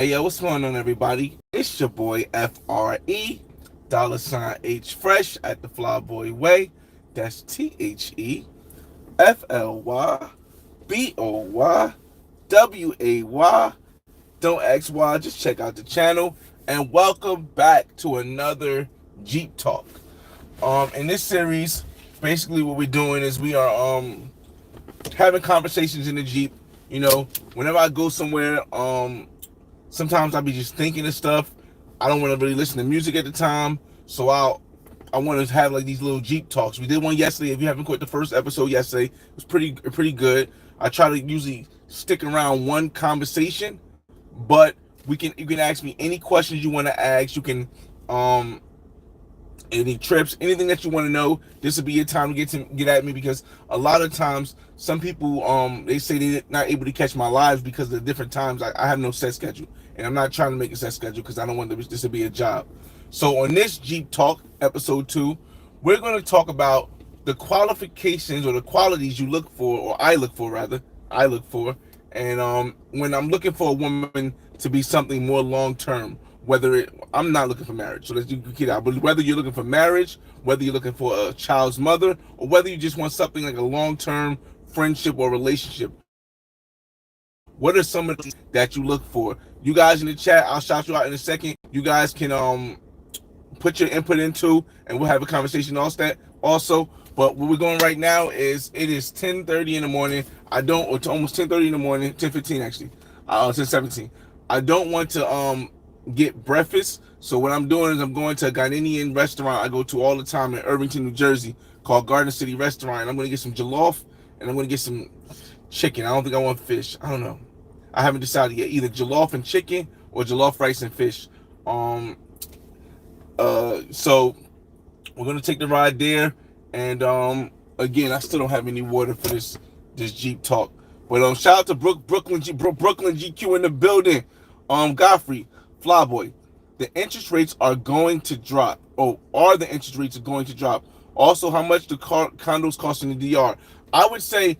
Hey yo, what's going on, everybody? It's your boy FRE, $H Fresh at the Flyboy Way. That's TheFlyBoy. Don't ask why, just check out the channel. And welcome back to another Jeep Talk. In this series, basically what we're doing is we are having conversations in the Jeep. You know, whenever I go somewhere, sometimes I'll be just thinking of stuff. I don't want to really listen to music at the time, so I want to have like these little Jeep talks. We did one yesterday. If you haven't caught the first episode yesterday, it was pretty good. I try to usually stick around one conversation, but you can ask me any questions you want to ask. You can any trips, anything that you want to know. This will be your time to get at me, because a lot of times some people they say they're not able to catch my lives because of the different times. I have no set schedule, and I'm not trying to make a set schedule because I don't want this to be a job. So on this Jeep Talk episode 2, we're going to talk about the qualifications or the qualities you look for, or I look for rather. I look for, and when I'm looking for a woman to be something more long term. I'm not looking for marriage, so that you can get out. But whether you're looking for marriage, whether you're looking for a child's mother, or whether you just want something like a long-term friendship or relationship, what are some of the things that you look for? You guys in the chat, I'll shout you out in a second. You guys can put your input into, and we'll have a conversation also. But what we're going right now is it is 10:30 in the morning. It's almost 10:30 in the morning, 10:15 actually, 10:17. I don't want to get breakfast, so what I'm doing is I'm going to a Ghanaian restaurant I go to all the time in Irvington, New Jersey, called Garden City Restaurant. I'm going to get some jollof, and I'm going to get some chicken. I don't think I want fish. I don't know. I haven't decided yet. Either jollof and chicken or jollof rice and fish. So we're gonna take the ride there, and again, I still don't have any water for this Jeep Talk. But shout out to Brooklyn GQ in the building. Godfrey, Flyboy, the interest rates are going to drop. Are the interest rates going to drop? Also, how much the condos cost in the DR? I would say,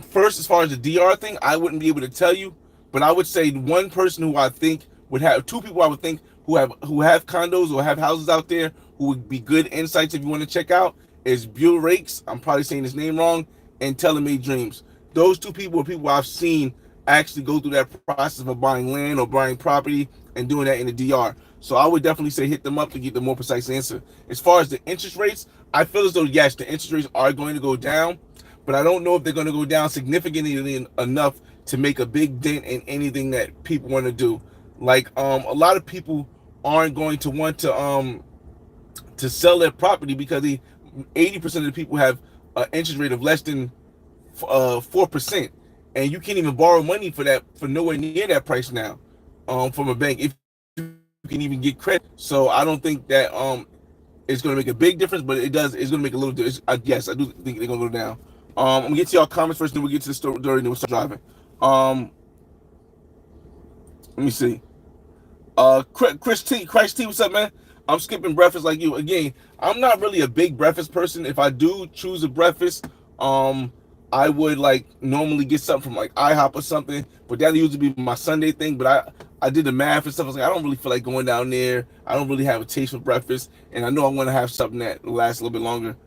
first, as far as the DR thing, I wouldn't be able to tell you, but I would say one person who I think would have, two people I would think who have condos or have houses out there who would be good insights if you want to check out is Buell Rakes. I'm probably saying his name wrong, and Tellemade Dreams. Those two people are people I've seen actually go through that process of buying land or buying property and doing that in the DR. So I would definitely say hit them up to get the more precise answer. As far as the interest rates, I feel as though, yes, the interest rates are going to go down, but I don't know if they're going to go down significantly enough to make a big dent in anything that people want to do. Like a lot of people aren't going to want to sell their property because 80% of the people have an interest rate of less than 4%, and you can't even borrow money for nowhere near that price now from a bank if you can even get credit. So I don't think that it's going to make a big difference, but it's going to make a little difference. Yes, I do think they're going to go down. I'm going to get to y'all comments first, then we'll get to the story, then we'll start driving. Let me see. Chris T, what's up, man? I'm skipping breakfast like you. Again, I'm not really a big breakfast person. If I do choose a breakfast, I would like normally get something from like IHOP or something, but that usually be my Sunday thing. But I did the math and stuff. I was like, I don't really feel like going down there. I don't really have a taste for breakfast, and I know I want to have something that lasts a little bit longer.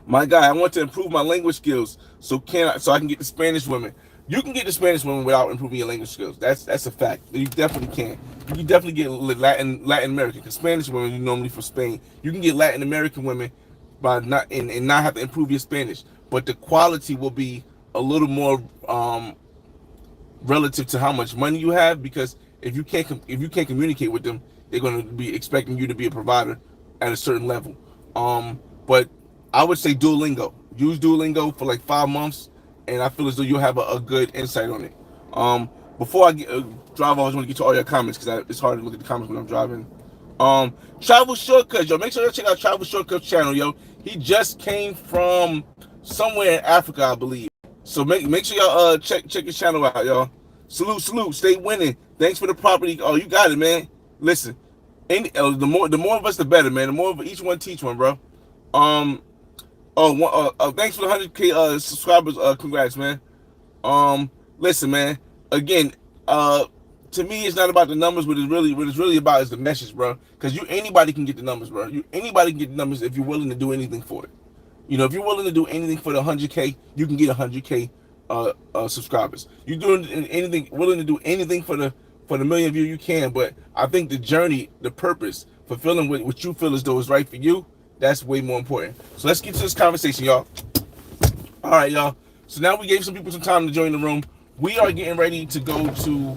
My guy, I want to improve my language skills, so I can get the Spanish women. You can get the Spanish women without improving your language skills. That's a fact. You definitely can. You can definitely get Latin American, because Spanish women are normally from Spain. You can get Latin American women by not have to improve your Spanish, but the quality will be a little more relative to how much money you have, because if you can't communicate with them, they're going to be expecting you to be a provider at a certain level. But I would say Duolingo. Use Duolingo for like 5 months, and I feel as though you'll have a good insight on it. Before I drive, I always want to get to all your comments, because it's hard to look at the comments when I'm driving. Travel Shortcuts, yo. Make sure you check out Travel Shortcuts channel, yo. He just came from somewhere in Africa, I believe. So make sure y'all check his channel out, y'all. Salute. Stay winning. Thanks for the property. Oh, you got it, man. Listen, the more of us, the better, man. The more of each one teach one, bro. Thanks for the 100K subscribers. Congrats, man. Listen, man. Again, uh, to me, it's not about the numbers. What it's really about is the message, bro. Because anybody can get the numbers, bro. Anybody can get the numbers if you're willing to do anything for it. If you're willing to do anything for the 100K, you can get 100K subscribers. You're doing anything, willing to do anything for the million view, you can. But I think the journey, the purpose, fulfilling what you feel as though is right for you, that's way more important. So let's get to this conversation, y'all. All right, y'all. So now we gave some people some time to join the room. We are getting ready to go to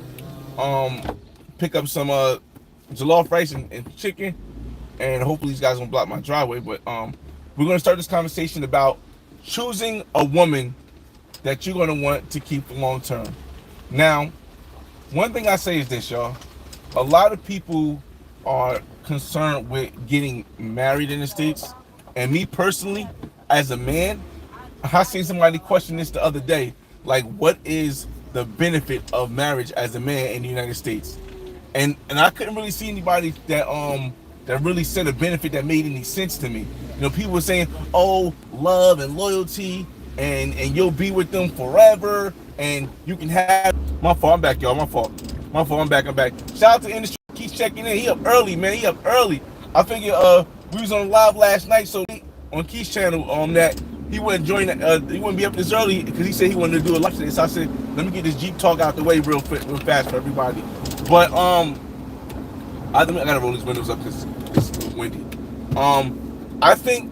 pick up some jollof rice and chicken, and hopefully these guys won't block my driveway. But we're gonna start this conversation about choosing a woman that you're gonna want to keep for long term. Now, one thing I say is this, y'all. A lot of people are concerned with getting married in the States, and me personally, as a man, I seen somebody question this the other day, like, what is the benefit of marriage as a man in the United States? And I couldn't really see anybody that really said a benefit that made any sense to me. People were saying, oh, love and loyalty, and you'll be with them forever, and you can have. My fault, I'm back, y'all. My fault, I'm back. Shout out to the industry, keeps checking in. He up early, man. He up early. I figured we was on live last night, so on Keith's channel, that he wouldn't join. He wouldn't be up this early because he said he wanted to do a lunch today. So I said, let me get this Jeep talk out the way real fast for everybody. But I gotta roll these windows up because it's windy. I think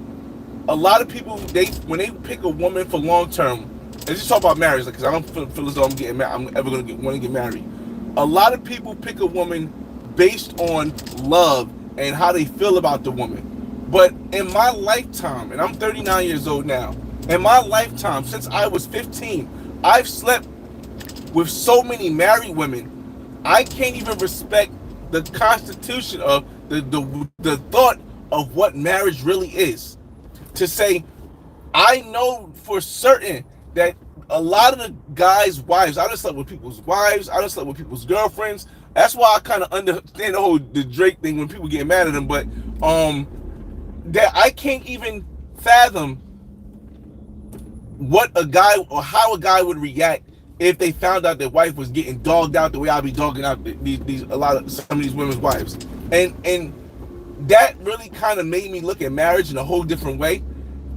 a lot of people, when they pick a woman for long term, let's just talk about marriage, because I don't feel as though I'm ever gonna want to get married. A lot of people pick a woman based on love and how they feel about the woman. But in my lifetime, and I'm 39 years old now, in my lifetime, since I was 15, I've slept with so many married women, I can't even respect the constitution of the thought of what marriage really is. To say, I know for certain that a lot of the guys' wives, I done slept with people's wives, I done slept with people's girlfriends. That's why I kind of understand the Drake thing when people get mad at him. But that I can't even fathom what a guy or how a guy would react if they found out their wife was getting dogged out the way I be dogging out some of these women's wives. And that really kind of made me look at marriage in a whole different way.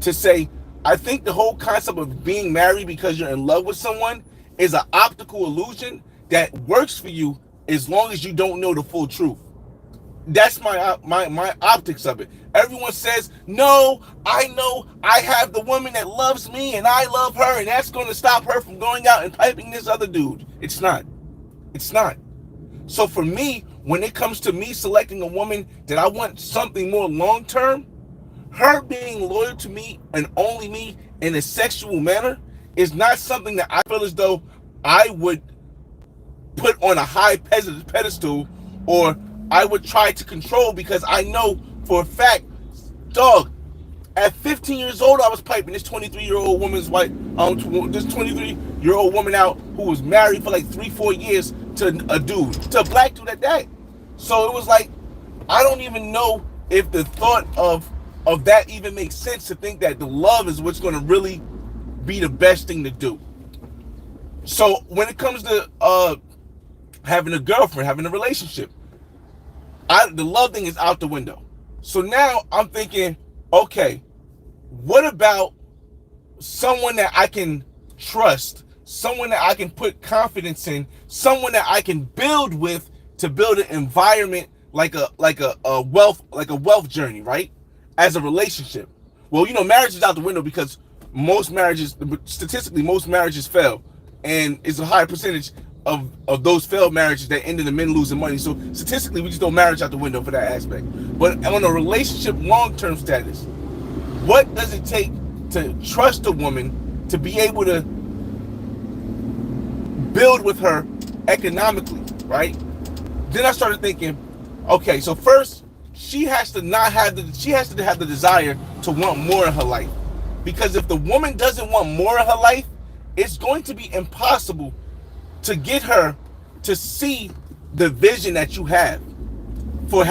To say, I think the whole concept of being married because you're in love with someone is an optical illusion that works for you as long as you don't know the full truth. That's my optics of it. Everyone says, no, I know I have the woman that loves me and I love her, and that's going to stop her from going out and piping this other dude. It's not. So for me, when it comes to me selecting a woman that I want something more long-term, her being loyal to me and only me in a sexual manner is not something that I feel as though I would put on a high pedestal, or I would try to control, because I know for a fact, dog, at 15 years old, I was piping this 23-year-old woman's wife, this 23-year-old woman out who was married for like 3-4 years to a black dude at that. So it was like, I don't even know if the thought of that even makes sense, to think that the love is what's going to really be the best thing to do. So when it comes to having a girlfriend, having a relationship, the love thing is out the window. So now I'm thinking, okay, what about someone that I can trust, someone that I can put confidence in, someone that I can build with, to build an environment like a wealth journey, right? As a relationship. Well, marriage is out the window because statistically, most marriages fail, and it's a high percentage of those failed marriages that end in the men losing money. So statistically, we just throw marriage out the window for that aspect. But on a relationship long-term status, what does it take to trust a woman to be able to build with her economically, right? Then I started thinking, okay, so first, she has to have the desire to want more in her life. Because if the woman doesn't want more in her life, it's going to be impossible to get her to see the vision that you have for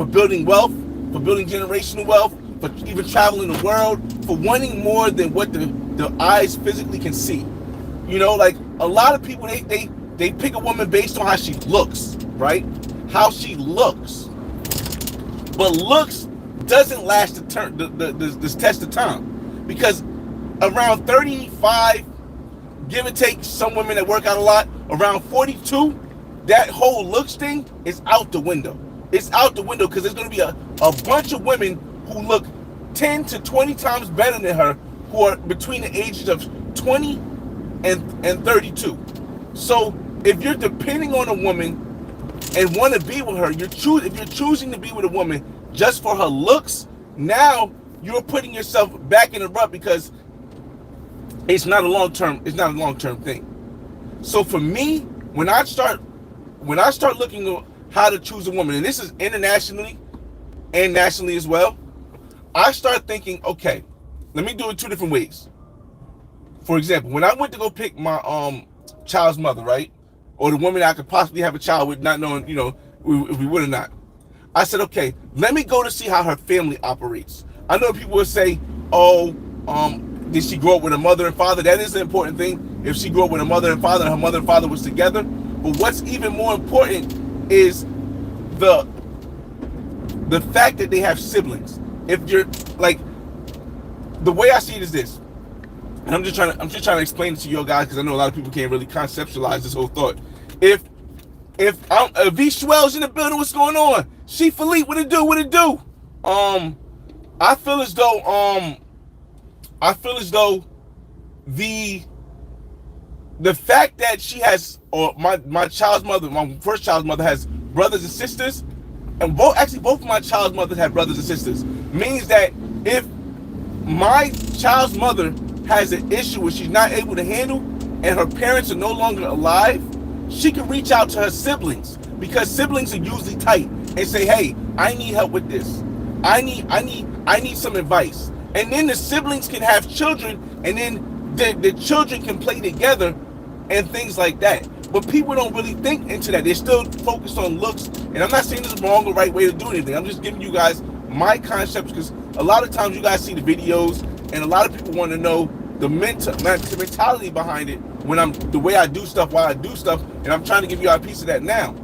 building wealth, for building generational wealth, for even traveling the world, for wanting more than what the eyes physically can see. Like a lot of people, they they pick a woman based on how she looks, right? How she looks. But looks doesn't last the test of time, because around 35, give or take, some women that work out a lot, around 42, that whole looks thing is out the window. It's out the window, because there's going to be a bunch of women who look 10 to 20 times better than her, who are between the ages of 20 and 32. So if you're depending on a woman and want to be with her, if you're choosing to be with a woman just for her looks, now you're putting yourself back in the rut, because it's not a long-term thing. So for me, when I start looking at how to choose a woman, and this is internationally and nationally as well, I start thinking, okay, let me do it two different ways. For example, when I went to go pick my child's mother, right, or the woman I could possibly have a child with, not knowing, if we would or not, I said, okay, let me go to see how her family operates. I know people will say, oh, did she grow up with a mother and father? That is an important thing. If she grew up with a mother and father, and her mother and father was together. But what's even more important is the fact that they have siblings. If you're like, the way I see it is this, and I'm just trying to explain it to you guys, because I know a lot of people can't really conceptualize this whole thought. If V Schwell's in the building, what's going on? She Philippe, what it do? I feel as though the fact that she has, or my child's mother, my first child's mother, has brothers and sisters, and both of my child's mothers have brothers and sisters, means that if my child's mother has an issue where she's not able to handle, and her parents are no longer alive, she can reach out to her siblings, because siblings are usually tight, and say, hey, I need help with this. I need some advice. And then the siblings can have children, and then the children can play together and things like that. But people don't really think into that. They're still focused on looks. And I'm not saying this is the wrong or right way to do anything. I'm just giving you guys my concepts, because a lot of times you guys see the videos, and a lot of people want to know the mentality behind it the way I do stuff, why I do stuff, and I'm trying to give you a piece of that now.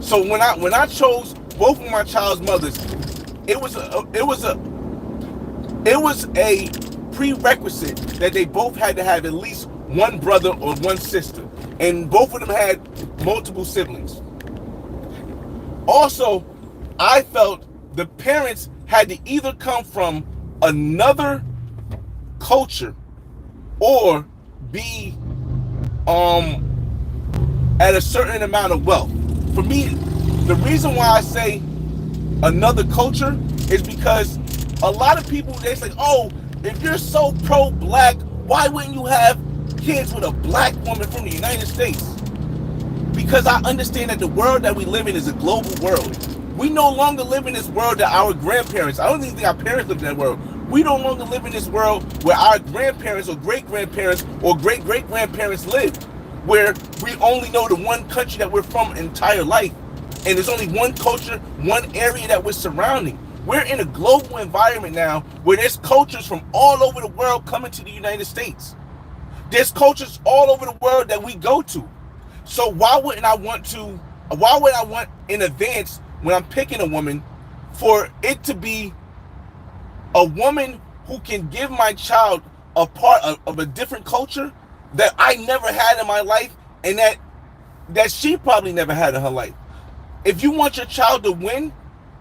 So when I chose both of my child's mothers, it was a prerequisite that they both had to have at least one brother or one sister, and both of them had multiple siblings. Also, I felt the parents had to either come from another culture or be at a certain amount of wealth. For me, the reason why I say another culture is because a lot of people, they say, oh, if you're so pro-black, why wouldn't you have kids with a black woman from the United States? Because I understand that the world that we live in is a global world. We no longer live in this world that our grandparents, I don't even think our parents lived in that world. We no longer live in this world where our grandparents or great-grandparents or great-great-grandparents lived, where we only know the one country that we're from entire life, and there's only one culture, one area that we're surrounding. We're in a global environment now where there's cultures from all over the world coming to the United States. There's cultures all over the world that we go to. So why wouldn't I want in advance, when I'm picking a woman, for it to be a woman who can give my child a part of a different culture that I never had in my life, and that she probably never had in her life. If you want your child to win,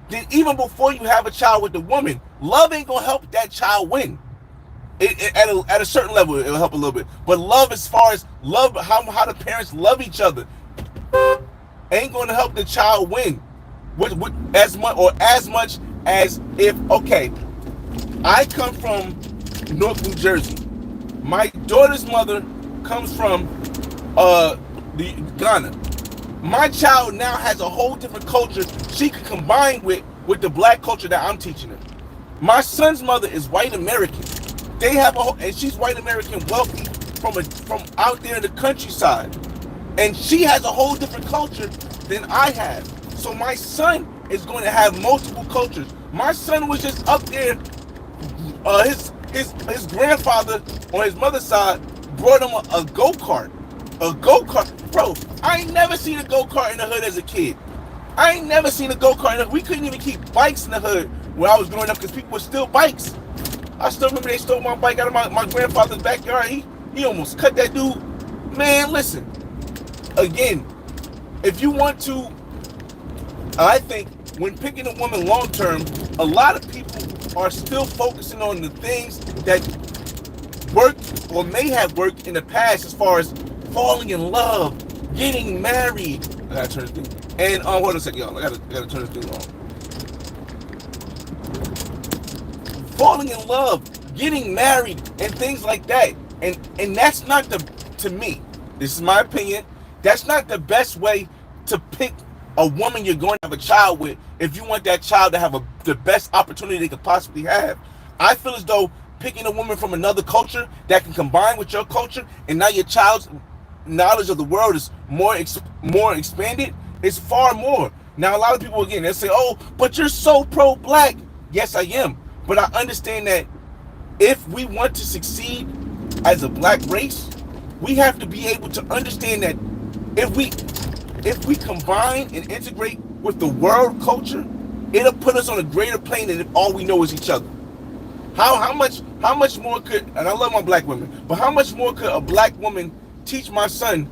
then even before you have a child with the woman, love ain't gonna help that child win. At a certain level, it'll help a little bit. But love, as far as love, how the parents love each other, ain't gonna help the child win as much as if, okay, I come from North New Jersey. My daughter's mother comes from Ghana. My child now has a whole different culture she can combine with the black culture that I'm teaching her. My son's mother is white American. They have and she's white American, wealthy from out there in the countryside, and she has a whole different culture than I have. So my son is going to have multiple cultures. My son was just up there. His grandfather on his mother's side brought him a go-kart. A go-kart, bro. I ain't never seen a go-kart in the hood as a kid. I ain't never seen a go-kart in the hood. We couldn't even keep bikes in the hood when I was growing up because people were still bikes. I still remember they stole my bike out of my grandfather's backyard. He almost cut that dude. Man, listen. Again, if you want to, I think when picking a woman long term, a lot of people are still focusing on the things that worked or may have worked in the past, as far as falling in love, getting married. I gotta turn this thing. And hold on a second, y'all. I gotta turn this thing on. Falling in love, getting married, and things like that. And that's not to me, this is my opinion, that's not the best way to pick a woman you're going to have a child with if you want that child to have the best opportunity they could possibly have. I feel as though picking a woman from another culture that can combine with your culture, and now your child's knowledge of the world is more expanded, is far more. Now, a lot of people, again, they say, oh, but you're so pro-black. Yes, I am. But I understand that if we want to succeed as a black race, we have to be able to understand that if we combine and integrate with the world culture, it'll put us on a greater plane than if all we know is each other. How much more could, and I love my black women, but how much more could a black woman teach my son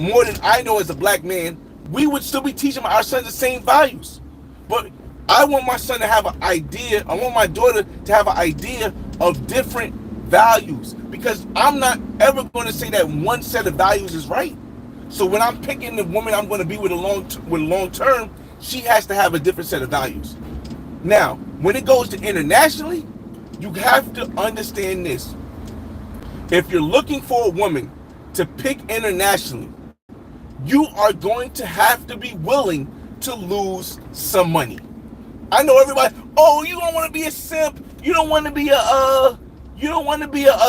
more than I know as a black man? We would still be teaching our sons the same values. But I want my son to have an idea, I want my daughter to have an idea of different values, because I'm not ever going to say that one set of values is right. So when I'm picking the woman I'm going to be with long term, she has to have a different set of values. Now, when it goes to internationally, you have to understand this. If you're looking for a woman to pick internationally, you are going to have to be willing to lose some money. I know everybody, oh, you don't want to be a simp, you don't want to be a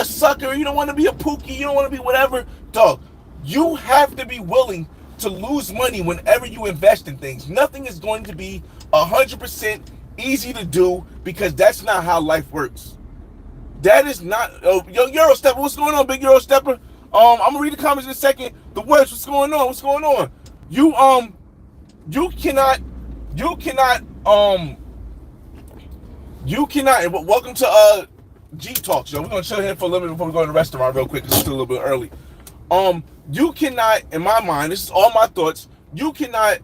sucker, you don't want to be a pookie, you don't want to be whatever. Dog, you have to be willing to lose money whenever you invest in things. Nothing is going to be 100% easy to do, because that's not how life works. That is not. Oh, yo, Euro Stepper, what's going on, big Euro Stepper? I'm gonna read the comments in a second. The words, what's going on? What's going on? You cannot. And welcome to Jeep Talks, yo. We're gonna chill here for a little bit before we go to the restaurant real quick, because it's still a little bit early. You cannot, in my mind, this is all my thoughts. You cannot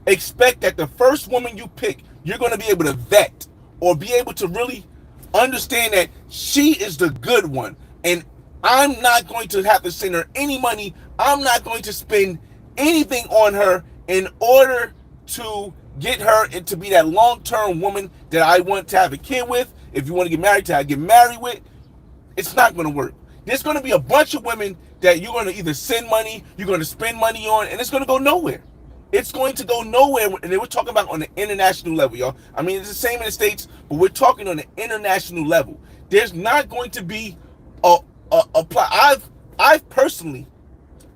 expect that the first woman you pick, you're going to be able to vet or be able to really understand that she is the good one. And I'm not going to have to send her any money. I'm not going to spend anything on her in order to get her and to be that long-term woman that I want to have a kid with. If you want to get married, to get married with, it's not going to work. There's going to be a bunch of women that you're going to either send money, you're going to spend money on, and it's going to go nowhere. It's going to go nowhere. And they were talking about on the international level, y'all. I mean, it's the same in the States, but we're talking on the international level. There's not going to be a plot. I've personally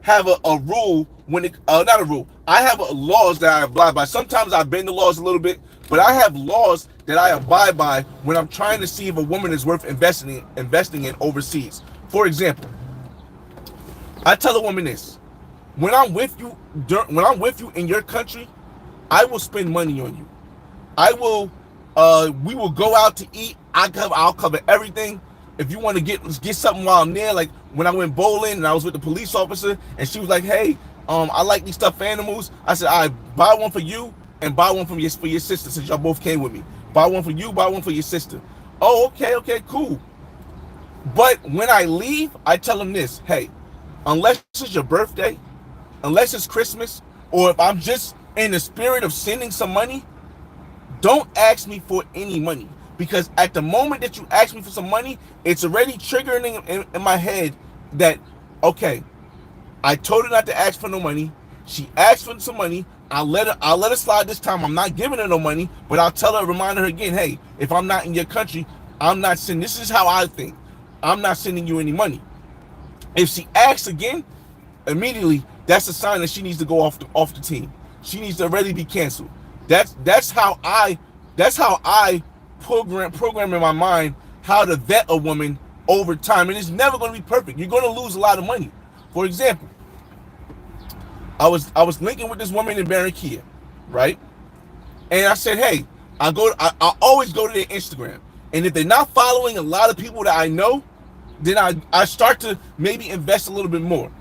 have a rule when it, not a rule. I have laws that I abide by. Sometimes I bend the laws a little bit, but I have laws that I abide by when I'm trying to see if a woman is worth investing in overseas. For example, I tell a woman this: when I'm with you in your country, I will spend money on you. I will, we will go out to eat. I'll cover everything. If you want to get something while I'm there, like when I went bowling and I was with the police officer, and she was like, "Hey, I like these stuffed animals." I said, "I buy one for you and buy one for your sister, since y'all both came with me. Buy one for you, buy one for your sister." Oh, okay, cool. But when I leave, I tell them this: hey, unless it's your birthday, unless it's Christmas, or if I'm just in the spirit of sending some money, don't ask me for any money. Because at the moment that you ask me for some money, it's already triggering in my head that, okay, I told her not to ask for no money. She asked for some money. I'll let her slide this time. I'm not giving her no money, but I'll tell her, remind her again, hey, if I'm not in your country, I'm not sending. This is how I think. I'm not sending you any money. If she asks again, immediately that's a sign that she needs to go off the team. She needs to already be canceled. That's how I program in my mind how to vet a woman over time. And it's never going to be perfect. You're going to lose a lot of money. For example, I was linking with this woman in Barranquilla, right? And I said, hey, I always go to their Instagram, and if they're not following a lot of people that I know, then I start to maybe invest a little bit more.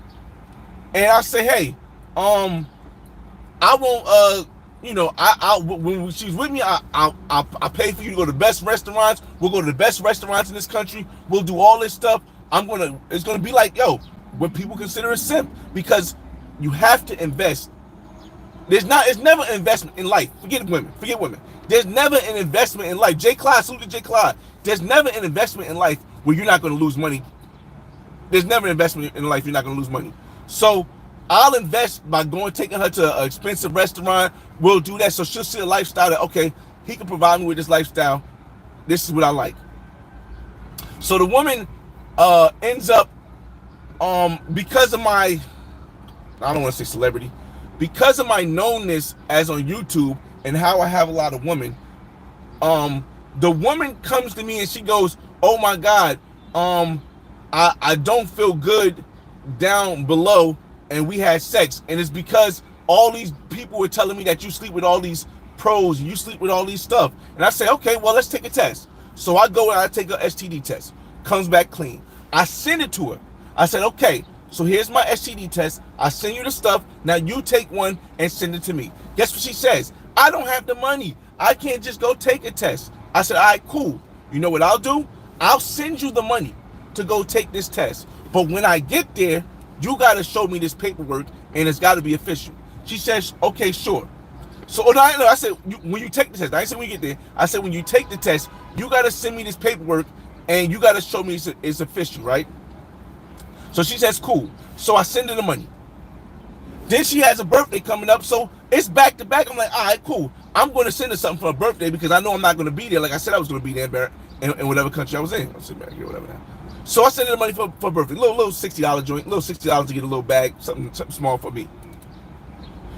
And I say, hey, I won't when she's with me, I pay for you to go to the best restaurants. We'll go to the best restaurants in this country. We'll do all this stuff. It's gonna be like, yo, what people consider a simp, because you have to invest. It's never an investment in life. Forget women. There's never an investment in life. J. Clyde, salute to J. Clyde. There's never an investment in life where you're not gonna lose money. There's never an investment in life you're not gonna lose money. So I'll invest by taking her to an expensive restaurant. We'll do that so she'll see a lifestyle that, okay, he can provide me with this lifestyle. This is what I like. So the woman ends up, because of my, I don't want to say celebrity, because of my knownness as on YouTube and how I have a lot of women, the woman comes to me and she goes, oh my God, I don't feel good down below, and we had sex, and it's because all these people were telling me that you sleep with all these pros and you sleep with all these stuff. And I say, okay, well, let's take a test. So I go and I take a STD test. Comes back clean. I send it to her. I said, okay, so here's my STD test. I send you the stuff. Now you take one and send it to me. Guess what she says? I don't have the money. I can't just go take a test. I said, all right, cool. You know what I'll do? I'll send you the money to go take this test. But when I get there, you got to show me this paperwork, and it's got to be official. She says, okay, sure. So I said, when you take the test, I didn't say when you get there. I said, when you take the test, you got to send me this paperwork, and you got to show me it's official, right? So she says, cool. So I send her the money. Then she has a birthday coming up, so it's back to back. I'm like, all right, cool. I'm going to send her something for her birthday because I know I'm not going to be there. Like I said, I was going to be there in whatever country I was in. I'm sitting back here, whatever now. So I sent her the money for birthday, little $60 joint, little $60 to get a little bag, something small for me.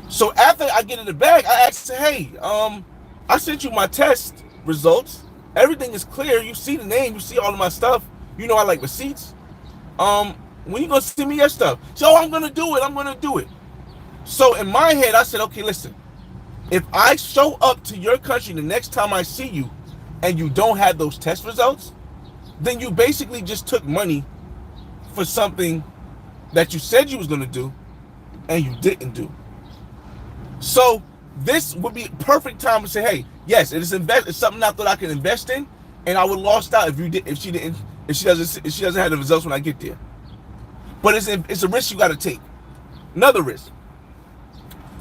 So after I get in the bag, I asked her, hey, I sent you my test results. Everything is clear. You see the name, you see all of my stuff. You know I like receipts. When you gonna send me your stuff? So I'm gonna do it. So in my head, I said, okay, listen, if I show up to your country the next time I see you and you don't have those test results, then you basically just took money for something that you said you was going to do and you didn't do. So this would be a perfect time to say, hey, yes, it's something I thought I could invest in, and I would have lost out if she doesn't have the results when I get there. But it's a risk you got to take. Another risk.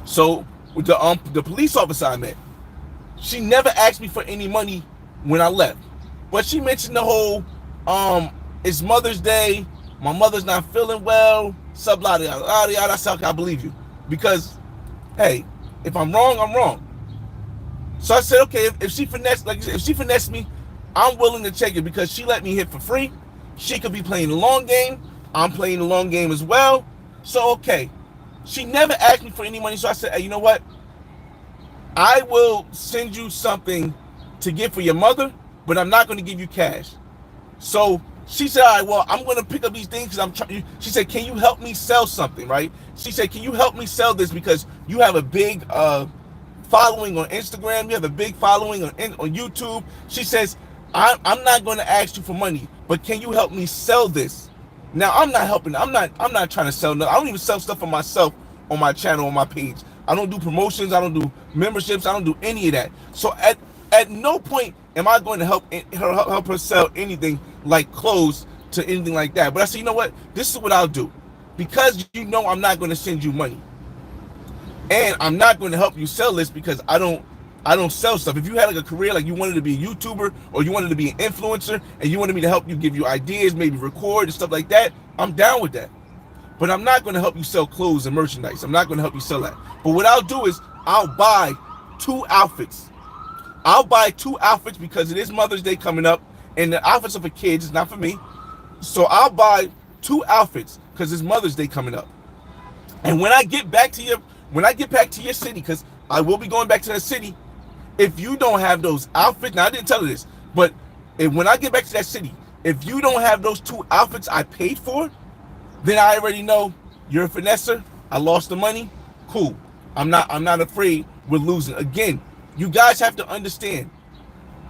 So with the police officer I met, she never asked me for any money when I left. But she mentioned the whole, it's Mother's Day, my mother's not feeling well, blah, blah, blah. I said, okay, I believe you. Because, hey, if I'm wrong, I'm wrong. So I said, okay, if she finessed me, I'm willing to take it because she let me hit for free. She could be playing the long game. I'm playing the long game as well. So, okay. She never asked me for any money. So I said, hey, you know what? I will send you something to get for your mother, but I'm not going to give you cash. So she said, all right, well, I'm going to pick up these things because I'm trying. She said, can you help me sell something, right? She said, can you help me sell this because you have a big following on Instagram. You have a big following on YouTube. She says, I'm not going to ask you for money, but can you help me sell this? Now, I'm not helping. I'm not trying to sell nothing. I don't even sell stuff for myself on my channel, on my page. I don't do promotions. I don't do memberships. I don't do any of that. So at no point am I going to help her sell anything like clothes to anything like that. But I said, you know what? This is what I'll do. Because you know I'm not going to send you money. And I'm not going to help you sell this because I don't sell stuff. If you had like a career, like you wanted to be a YouTuber or you wanted to be an influencer and you wanted me to help you give you ideas, maybe record and stuff like that, I'm down with that. But I'm not going to help you sell clothes and merchandise. I'm not going to help you sell that. But what I'll do is I'll buy 2 outfits. I'll buy 2 outfits because it is Mother's Day coming up and the outfits are for kids, it's not for me. So I'll buy 2 outfits because it's Mother's Day coming up. And when I get back to your city, because I will be going back to that city, if you don't have those outfits, now I didn't tell you this, but when I get back to that city, if you don't have those 2 outfits I paid for, then I already know You're a finesser. I lost the money. Cool. I'm not afraid with losing. Again, you guys have to understand,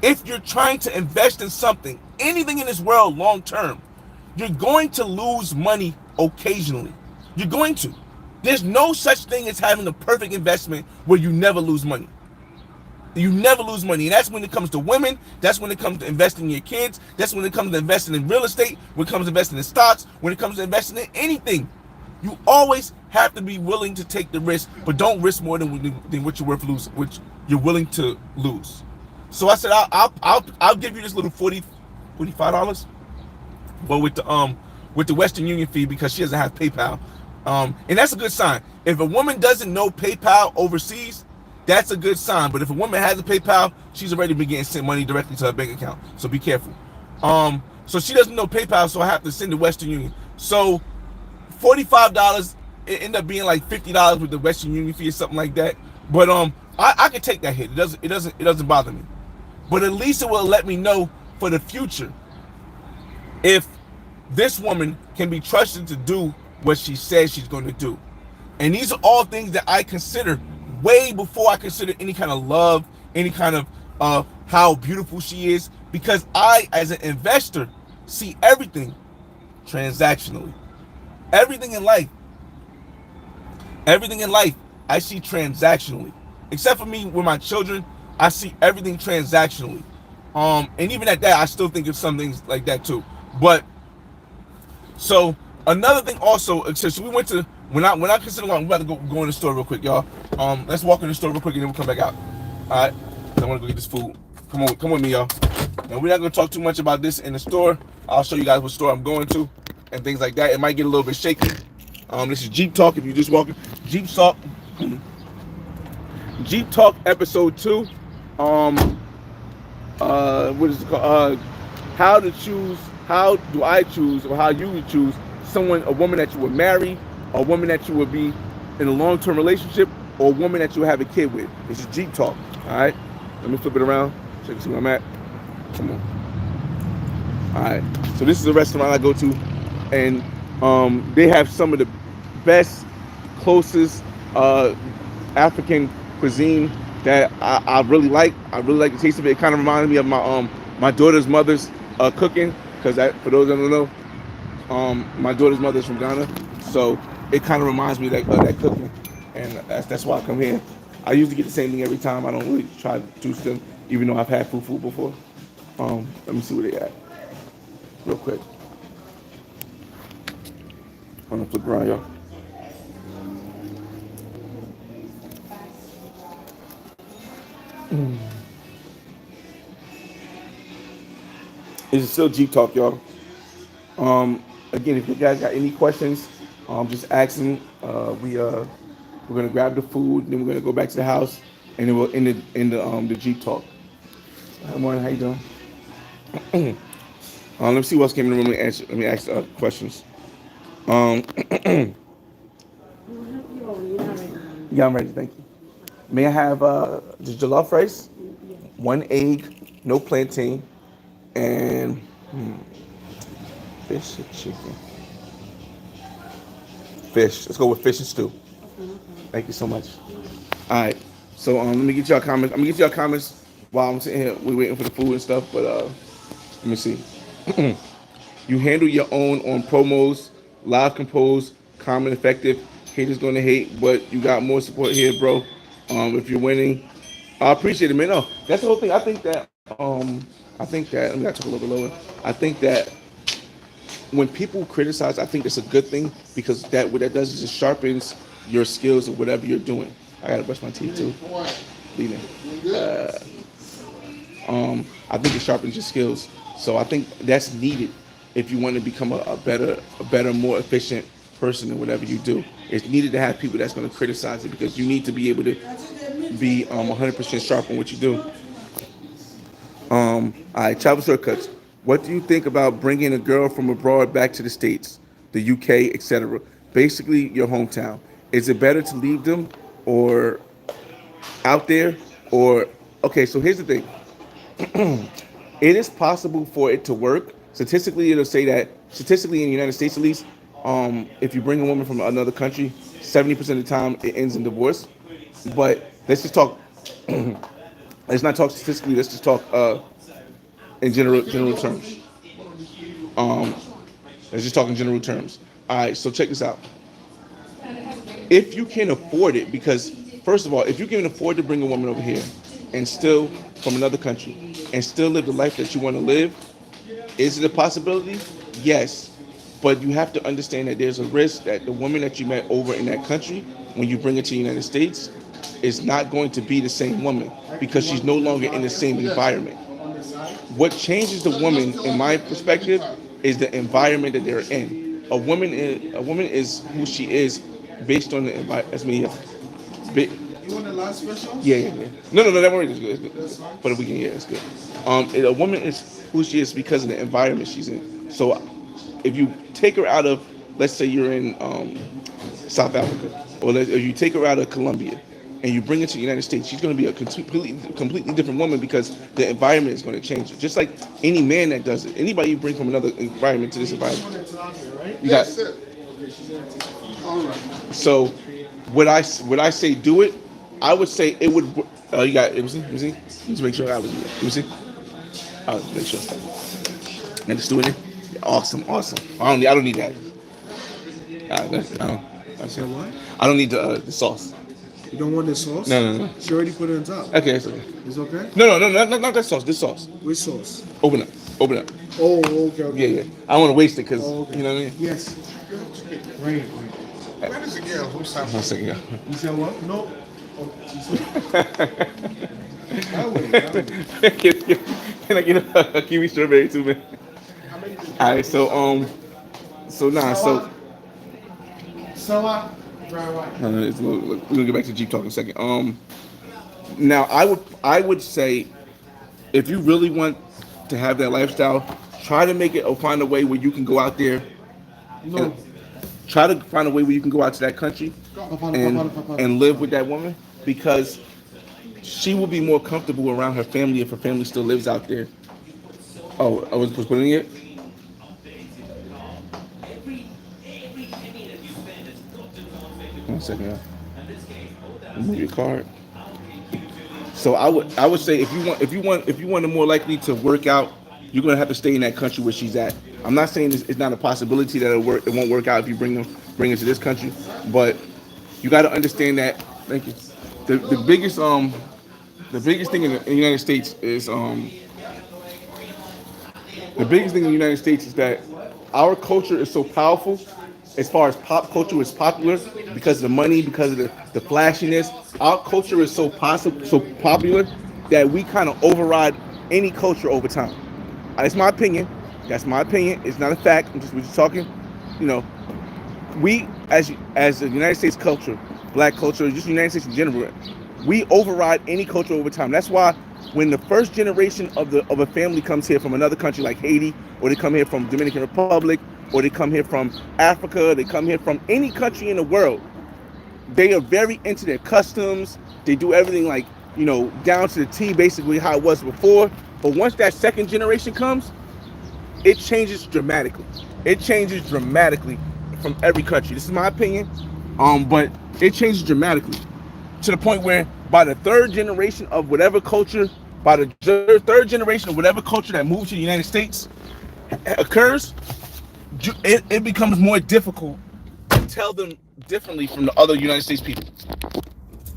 if you're trying to invest in something, anything in this world long term, you're going to lose money occasionally. You're going to. There's no such thing as having a perfect investment where you never lose money. You never lose money. And that's when it comes to women. That's when it comes to investing in your kids. That's when it comes to investing in real estate. When it comes to investing in stocks. When it comes to investing in anything. You always have to be willing to take the risk, but don't risk more than what you're worth losing, which you're willing to lose. So I said, I'll give you this little $45, but with the Western Union fee, because she doesn't have PayPal. And that's a good sign. If a woman doesn't know PayPal overseas, that's a good sign. But if a woman has a PayPal, she's already been getting sent money directly to her bank account. So be careful. So she doesn't know PayPal, so I have to send the Western Union. So $45, it ended up being like $50 with the Western Union fee or something like that. But I can take that hit. It doesn't bother me. But at least it will let me know for the future if this woman can be trusted to do what she says she's going to do. And these are all things that I consider way before I consider any kind of love, any kind of how beautiful she is, because I, as an investor, see everything transactionally. Everything in life, I see transactionally. Except for me with my children, I see everything transactionally. And even at that, I still think of some things like that too. But so another thing also, so we went to when I consider we're about to go in the store real quick, y'all. Let's walk in the store real quick and then we'll come back out. All right, I want to go get this food. Come with me, y'all. And we're not gonna talk too much about this in the store. I'll show you guys what store I'm going to and things like that. It might get a little bit shaky. This is Jeep Talk. If you're just walking, Jeep Talk. Jeep Talk episode 2. What is it called? How do I choose, or how you would choose a woman that you would marry, a woman that you would be in a long-term relationship, or a woman that you have a kid with. This is Jeep Talk. All right. Let me flip it around so you can see where I'm at. Come on. All right. So this is a restaurant I go to, and they have some of the best, closest African cuisine that I really like. I really like the taste of it. It kind of reminds me of my daughter's mother's cooking, because for those that don't know, my daughter's mother's from Ghana, so it kind of reminds me of that cooking, and that's why I come here. I usually get the same thing every time. I don't really try to juice them, even though I've had food before. Let me see where they at, real quick. I'm gonna flip around, y'all. It's still Jeep Talk, y'all. Again, if you guys got any questions, just ask them. We're gonna grab the food, then we're gonna go back to the house, and then we'll end the Jeep Talk. Good morning, how you doing? Let me see what's came in the room. Let me ask questions. Yeah, I'm ready. Thank you. May I have the jollof rice, one egg, no plantain, and fish or chicken? Fish. Let's go with fish and stew. Thank you so much. All right. So let me get y'all comments. I'm gonna get y'all comments while I'm sitting here. We're waiting for the food and stuff. But let me see. You handle your own on promos, live compose, calm and effective. Haters gonna hate, but you got more support here, bro. If you're winning, I appreciate it, man. No, that's the whole thing. I think that. Let me talk a little bit lower. I think that when people criticize, I think it's a good thing, because what that does is it sharpens your skills of whatever you're doing. I gotta brush my teeth too. Leaving. I think it sharpens your skills. So I think that's needed if you want to become a better, more efficient person in whatever you do. It's needed to have people that's going to criticize it, because you need to be able to be 100% sharp on what you do. All right, travel shortcuts. What do you think about bringing a girl from abroad back to the States, the UK, etc.? Basically, your hometown. Is it better to leave them or out there, or okay? So here's the thing. It is possible for it to work. Statistically, it'll say that statistically in the United States at least, If you bring a woman from another country, 70% of the time it ends in divorce. But let's just talk. Let's not talk statistically. Let's just talk in general terms. Um, let's just talk in general terms. All right. So check this out. If you can afford it, because first of all, if you can afford to bring a woman over here and still from another country and still live the life that you want to live, is it a possibility? Yes. But you have to understand that there's a risk that the woman that you met over in that country, when you bring it to the United States, is not going to be the same woman because she's no longer in the same environment. What changes the woman, in my perspective, is the environment that they're in. A woman is who she is based on the environment. That's me. You want the last special? Yeah. No, that one is good. It's good. For the weekend, yeah, it's good. A woman is who she is because of the environment she's in. So, if you take her out of, let's say you're in South Africa, or you take her out of Colombia, and you bring her to the United States, she's going to be a completely different woman because the environment is going to change her. Just like any man that does it, anybody you bring from another environment to this environment, you got. All right. So, would I say do it? I would say it would. You got. Let me see. Let's make sure I was. Let me see. Make sure. And just do it. Awesome. I don't need that. What? I don't need the sauce. You don't want the sauce? No. She already put it on top. Okay, it's okay. It's okay? No, not that sauce. This sauce. Which sauce? Open up. Oh, okay. Yeah. I don't want to waste it because Oh, okay. you know what I mean. Yes. Right. Where is the girl? Who's something? One second, You said what? No. Oh, you said that way. Can I get a kiwi strawberry too, man? All right, so Sawa. Right. we're gonna get back to Jeep talk in a second. Now I would say if you really want to have that lifestyle, try to make it or find a way where you can go out there. No. Try to find a way where you can go out to that country and live with that woman because she will be more comfortable around her family if her family still lives out there. Oh, I was supposed to put it in yet? One second, y'all. Move your card. So I would say if you want to more likely to work out, you're gonna have to stay in that country where she's at. I'm not saying it's not a possibility that it won't work out if you bring her to this country, but you got to understand that. Thank you. The biggest thing in the United States is the biggest thing in the United States is that our culture is so powerful as far as pop culture is popular because of the money, because of the flashiness. Our culture is so popular that we kind of override any culture over time. That's my opinion. It's not a fact. We're just talking. You know, we as the United States culture, black culture, just the United States in general, we override any culture over time. That's why when the first generation of a family comes here from another country like Haiti, or they come here from Dominican Republic, or they come here from Africa, they come here from any country in the world, they are very into their customs. They do everything like, down to the T, basically how it was before. But once that second generation comes, it changes dramatically. It changes dramatically from every country. This is my opinion, but it changes dramatically to the point where by the third generation of whatever culture, that moves to the United States occurs, it becomes more difficult to tell them differently from the other United States people.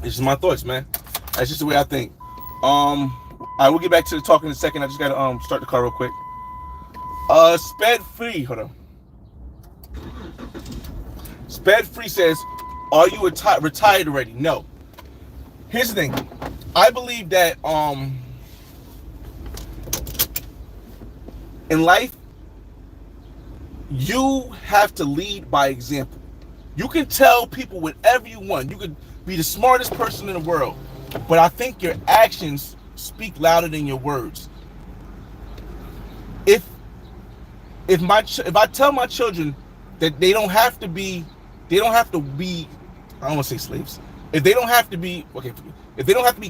This is my thoughts, man. That's just the way I think. I will get back to the talk in a second. I just gotta start the car real quick. Sped Free, hold on. Sped Free says, "Are you retired already?" No. Here's the thing. I believe that in life, you have to lead by example. You can tell people whatever you want. You could be the smartest person in the world, but I think your actions speak louder than your words. If I tell my children that they don't have to be, I don't want to say slaves. If they don't have to be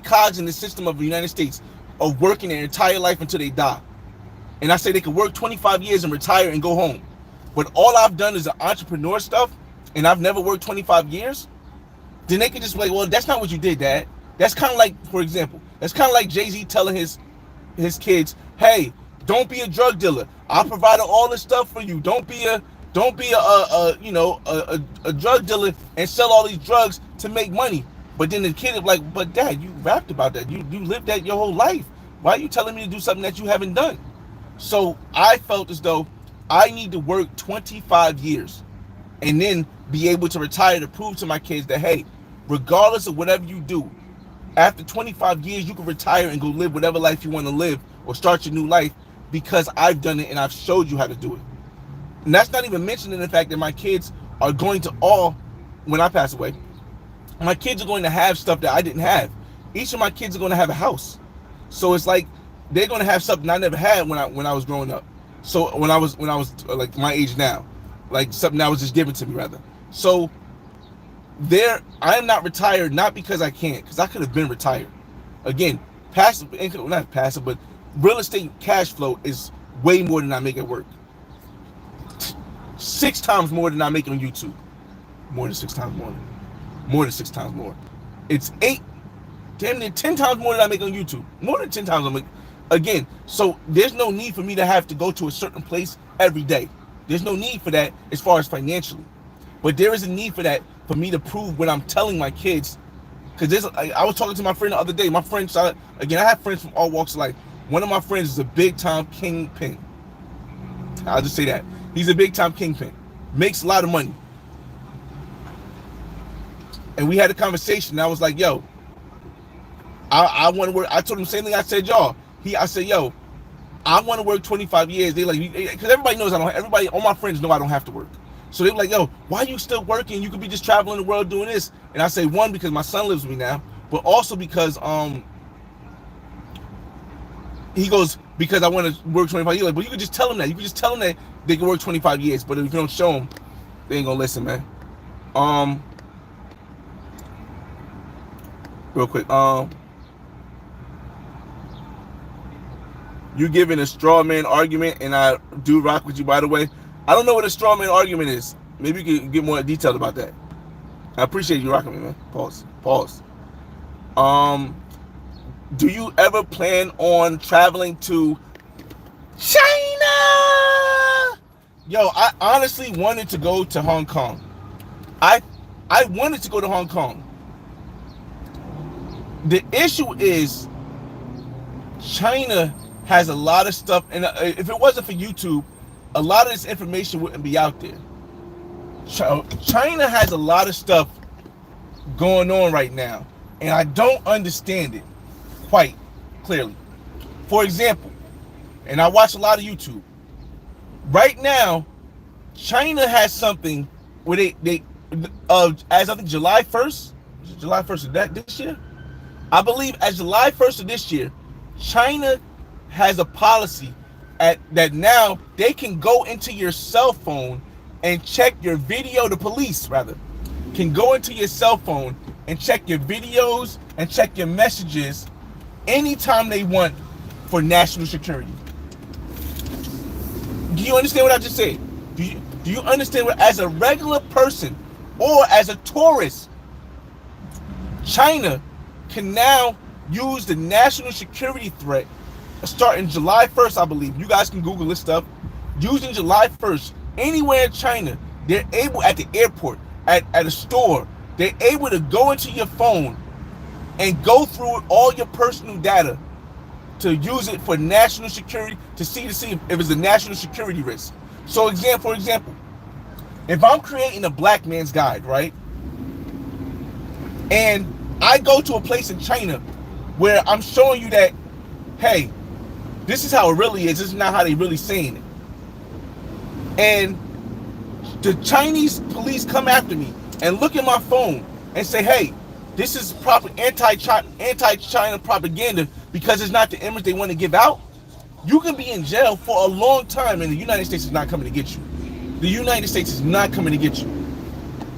cogs in the system of the United States of working their entire life until they die, and I say they could work 25 years and retire and go home, but all I've done is the entrepreneur stuff, and I've never worked 25 years, then they can just be like, well, that's not what you did, Dad. That's kind of like, for example, that's kind of like Jay-Z telling his kids, hey, don't be a drug dealer. I provided all this stuff for you. Don't be a drug dealer and sell all these drugs to make money. But then the kid is like, but Dad, you rapped about that. You lived that your whole life. Why are you telling me to do something that you haven't done? So I felt as though I need to work 25 years and then be able to retire to prove to my kids that, hey, regardless of whatever you do, after 25 years, you can retire and go live whatever life you want to live or start your new life because I've done it and I've showed you how to do it. And that's not even mentioning the fact that my kids are going to all, when I pass away, my kids are going to have stuff that I didn't have. Each of my kids are going to have a house. So it's like they're going to have something I never had when I was growing up. So when I was like my age now, like something that was just given to me rather. So I am not retired, not because I can't, because I could have been retired. Again, passive income, not passive, but real estate cash flow is way more than I make at work. 6 times more than I make on YouTube. More than 6 times more. More than 6 times more. It's 8, damn near 10 times more than I make on YouTube. More than 10 times I make. Again, so there's no need for me to have to go to a certain place every day. There's no need for that as far as financially. But there is a need for that for me to prove what I'm telling my kids. Because I was talking to my friend the other day. My friend, again, I have friends from all walks of life. One of my friends is a big time kingpin. I'll just say that. He's a big time kingpin. Makes a lot of money. And we had a conversation. And I was like, yo, I want to work. I told him the same thing I said, y'all. I said, yo, I want to work 25 years. They like, because everybody knows everybody, all my friends know I don't have to work. So they were like, yo, why are you still working? You could be just traveling the world doing this. And I say, one, because my son lives with me now, but also because he goes, because I want to work 25 years. Like, but you could just tell them that. You could just tell them that they can work 25 years. But if you don't show them, they ain't gonna listen, man. Real quick, you giving a straw man argument, and I do rock with you, by the way. I don't know what a straw man argument is. Maybe you can get more detailed about that. I appreciate you rocking me, man. Pause. Do you ever plan on traveling to China? Yo, I honestly wanted to go to Hong Kong. I wanted to go to Hong Kong. The issue is China has a lot of stuff, and if it wasn't for YouTube, a lot of this information wouldn't be out there. China has a lot of stuff going on right now, and I don't understand it quite clearly. For example, and I watch a lot of YouTube. Right now, China has something where they as I think July 1st, July 1st of this year? I believe as July 1st of this year, China has a policy that now they can go into your cell phone and check your video. The police, rather, can go into your cell phone and check your videos and check your messages anytime they want for national security. Do you understand what I just said? Do you understand what, as a regular person or as a tourist, China can now use the national security threat starting July 1st, I believe. You guys can Google this stuff. Using July 1st, anywhere in China, they're able, at the airport, at a store, they're able to go into your phone and go through all your personal data to use it for national security, to see if it's a national security risk. So for example, if I'm creating a black man's guide, right? And I go to a place in China where I'm showing you that, hey, this is how it really is. This is not how they really saying it. And the Chinese police come after me and look at my phone and say, hey, this is proper anti-China propaganda because it's not the image they want to give out. You can be in jail for a long time, and the United States is not coming to get you. The United States is not coming to get you.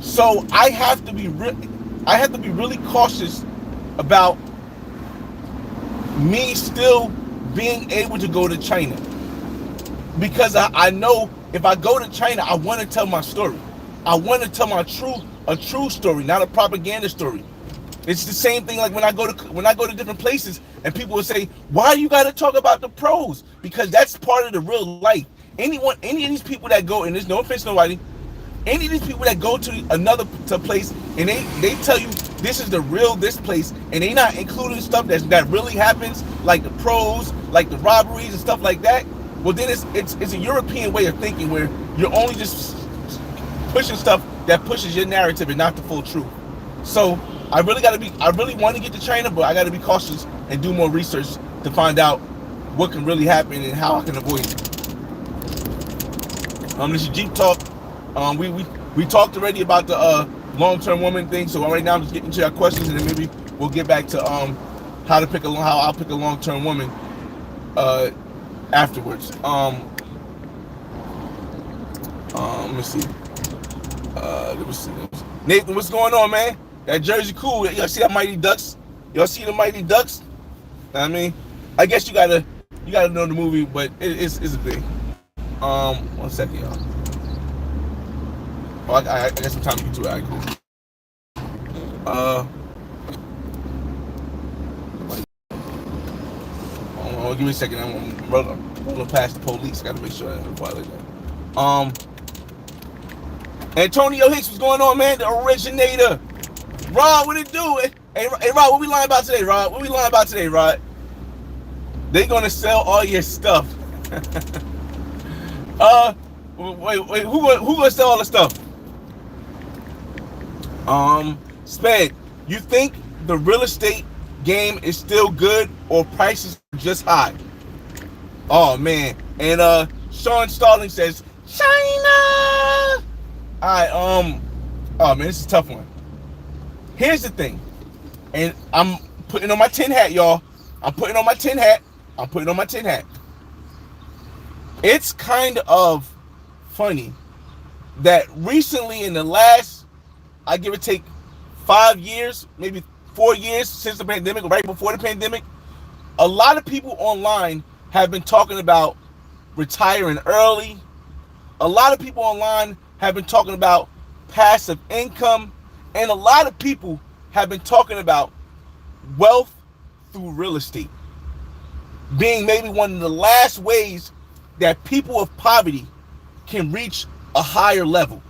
So I have to be really cautious about me still being able to go to China, because I know if I go to China, I want to tell my story. I want to tell a true story, not a propaganda story. It's the same thing like when I go to different places and people will say, "Why you got to talk about the pros?" Because that's part of the real life. Any of these people that go, and there's no offense to nobody, any of these people that go to another place and they tell you this is the real this place, and they not including stuff that really happens, like the pros, like the robberies and stuff like that. Well, then it's a European way of thinking where you're only just pushing stuff that pushes your narrative and not the full truth. So I really want to get to China, but I got to be cautious and do more research to find out what can really happen and how I can avoid it. This is Jeep Talk. We talked already about the long-term woman thing, so right now I'm just getting to our questions, and then maybe we'll get back to how I'll pick a long-term woman afterwards. Let me see. Nathan, what's going on, man? That jersey cool. Y'all see that Mighty Ducks? Y'all see the Mighty Ducks? I mean, I guess you gotta know the movie, but it's a thing. 1 second, y'all. Oh, I got some time to get to it. Give me a second. I'm rolling past the police. I gotta make sure I don't violate that. Antonio Hicks, what's going on, man? The originator. Rod, what it do? Hey, Rod, what we lying about today, Rod? They gonna sell all your stuff. Wait, who gonna sell all the stuff? Sped, you think the real estate game is still good or prices are just high? Oh man. And Sean Starling says China. Alright, oh man, this is a tough one. Here's the thing, and I'm putting on my tin hat, y'all. I'm putting on my tin hat. It's kind of funny that recently, in the last, I give or take 5 years, maybe 4 years since the pandemic, or right before the pandemic, a lot of people online have been talking about retiring early. A lot of people online have been talking about passive income, and a lot of people have been talking about wealth through real estate being maybe one of the last ways that people of poverty can reach a higher level.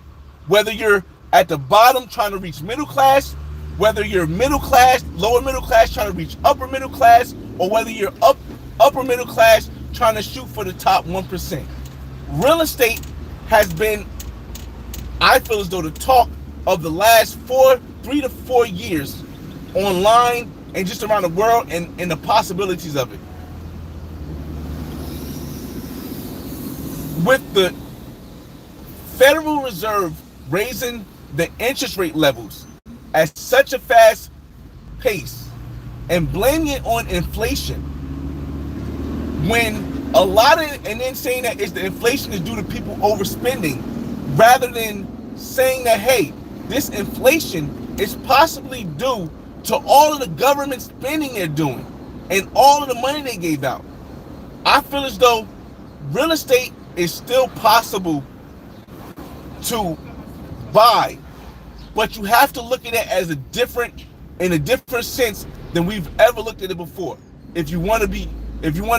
Whether you're at the bottom trying to reach middle class, whether you're middle class, lower middle class trying to reach upper middle class, or whether you're upper middle class trying to shoot for the top 1%. Real estate has been, I feel as though, the talk of the last 3 to 4 years online and just around the world, and the possibilities of it. With the Federal Reserve raising the interest rate levels at such a fast pace and blaming it on inflation, when a lot of, and then saying that the inflation is due to people overspending, rather than saying that, hey, this inflation is possibly due to all of the government spending they're doing and all of the money they gave out. I feel as though real estate is still possible to buy, but you have to look at it as in a different sense than we've ever looked at it before. If you want to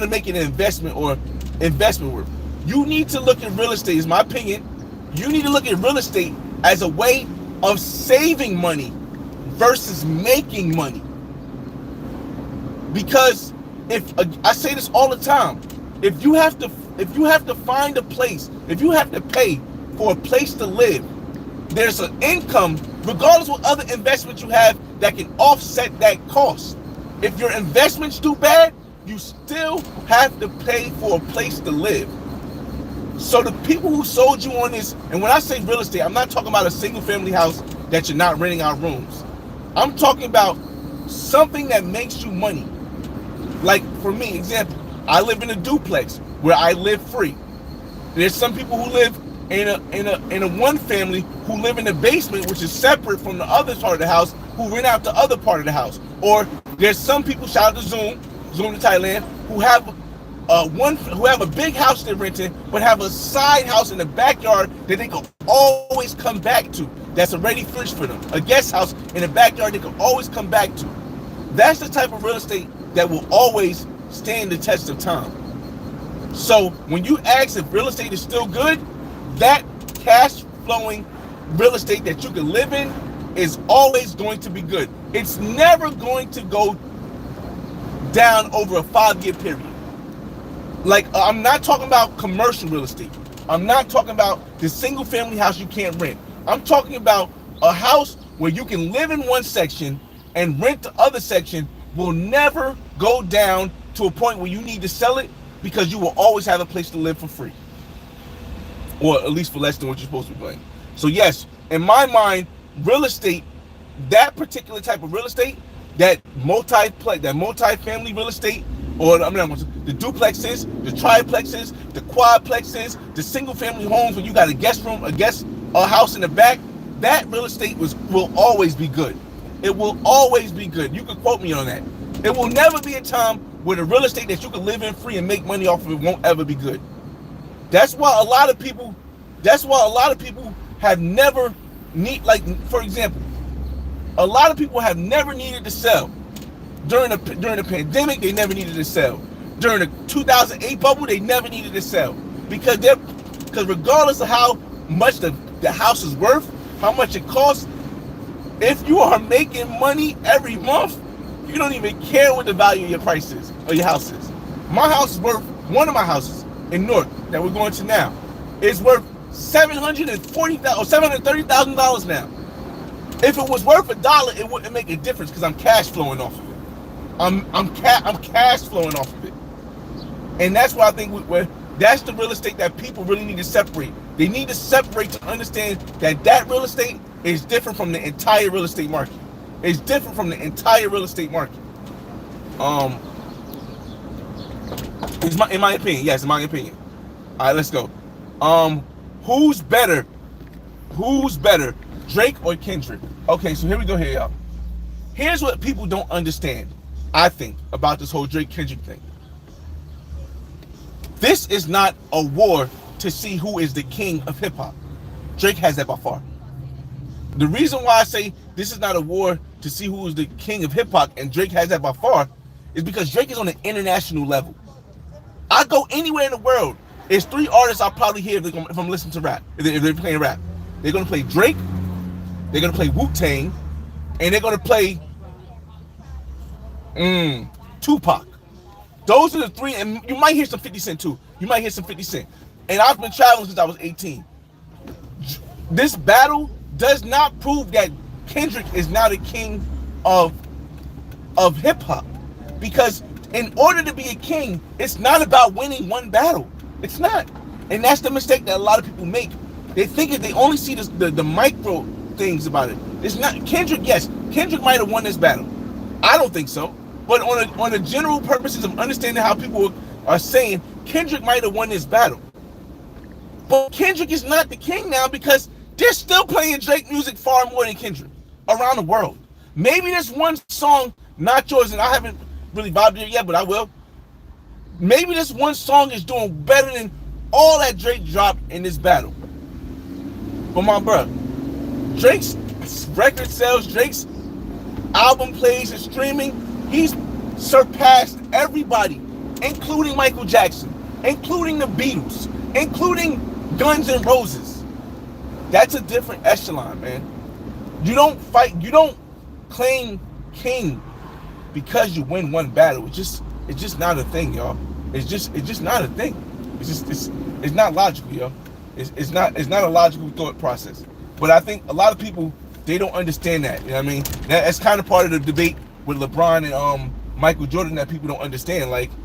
make it an investment or investment work, you need to look at real estate, is my opinion. You need to look at real estate as a way of saving money versus making money. Because I say this all the time, if you have to find a place, if you have to pay for a place to live, there's an income, regardless of what other investments you have, that can offset that cost. If your investment's too bad, you still have to pay for a place to live. So the people who sold you on this, and when I say real estate, I'm not talking about a single family house that you're not renting out rooms. I'm talking about something that makes you money. Like for me, example, I live in a duplex where I live free. There's some people who live in a one family who live in the basement, which is separate from the other part of the house, who rent out the other part of the house. Or there's some people, shout out to Zoom to Thailand, who have who have a big house they're renting, but have a side house in the backyard that they can always come back to. That's already furnished for them. A guest house in the backyard they can always come back to. That's the type of real estate that will always stand the test of time. So when you ask if real estate is still good, that cash flowing real estate that you can live in is always going to be good. It's never going to go down over a 5-year period. Like, I'm not talking about commercial real estate. I'm not talking about the single family house you can't rent. I'm talking about a house where you can live in one section and rent the other section will never go down to a point where you need to sell it, because you will always have a place to live for free. Or at least for less than what you're supposed to be paying. So yes, in my mind, real estate, that particular type of real estate, that multi-family real estate, or the duplexes, the triplexes, the quadplexes, the single family homes where you got a guest room, a house in the back, that real estate will always be good. It will always be good. You can quote me on that. It will never be a time where the real estate that you can live in free and make money off of it won't ever be good. That's why a lot of people have never for example, a lot of people have never needed to sell. During the pandemic, they never needed to sell. During the 2008 bubble, they never needed to sell. Because regardless of how much the house is worth, how much it costs, if you are making money every month, you don't even care what the value of your price is, or your house is. My house is worth, one of my houses in Newark that we're going to now, is worth $740,000 or $730,000 now. If it was worth $1, it wouldn't make a difference because I'm cash flowing off of it. I'm cash flowing off of it, and that's why I think that's the real estate that people really need to separate. They need to separate to understand that real estate is different from the entire real estate market. It's different from the entire real estate market. In my opinion, yes, in my opinion. All right, let's go. Who's better, Drake or Kendrick? Okay, so here we go. Here, y'all. Here's what people don't understand, I think, about this whole Drake Kendrick thing. This is not a war to see who is the king of hip hop. Drake has that by far. The reason why I say this is not a war to see who is the king of hip hop and Drake has that by far is because Drake is on an international level. I go anywhere in the world, there's 3 artists I'll probably hear if I'm listening to rap, if they're playing rap. They're going to play Drake, they're going to play Wu-Tang, and they're going to play Tupac. Those are the 3, and you might hear some 50 Cent too. You might hear some 50 Cent. And I've been traveling since I was 18. This battle does not prove that Kendrick is now the king of hip hop, because in order to be a king, it's not about winning one battle. It's not, and that's the mistake that a lot of people make. They think if they only see the micro things about it. It's not Kendrick. Yes, Kendrick might have won this battle. I don't think so, but on the general purposes of understanding how people are saying, Kendrick might have won this battle. But Kendrick is not the king now because they're still playing Drake music far more than Kendrick around the world. Maybe this one song, Not Yours, and I haven't really vibed it yet, but I will. Maybe this one song is doing better than all that Drake dropped in this battle. But my bro, Drake's record sales, Drake's album plays and streaming, he's surpassed everybody, including Michael Jackson, including the Beatles, including Guns N' Roses. That's a different echelon, man. You don't claim king because you win one battle. It's just not a thing, y'all. It's just not a thing. It's not logical, yo. It's not a logical thought process. But I think a lot of people, they don't understand that. You know what I mean? That's kind of part of the debate with LeBron and Michael Jordan that people don't understand. Like, you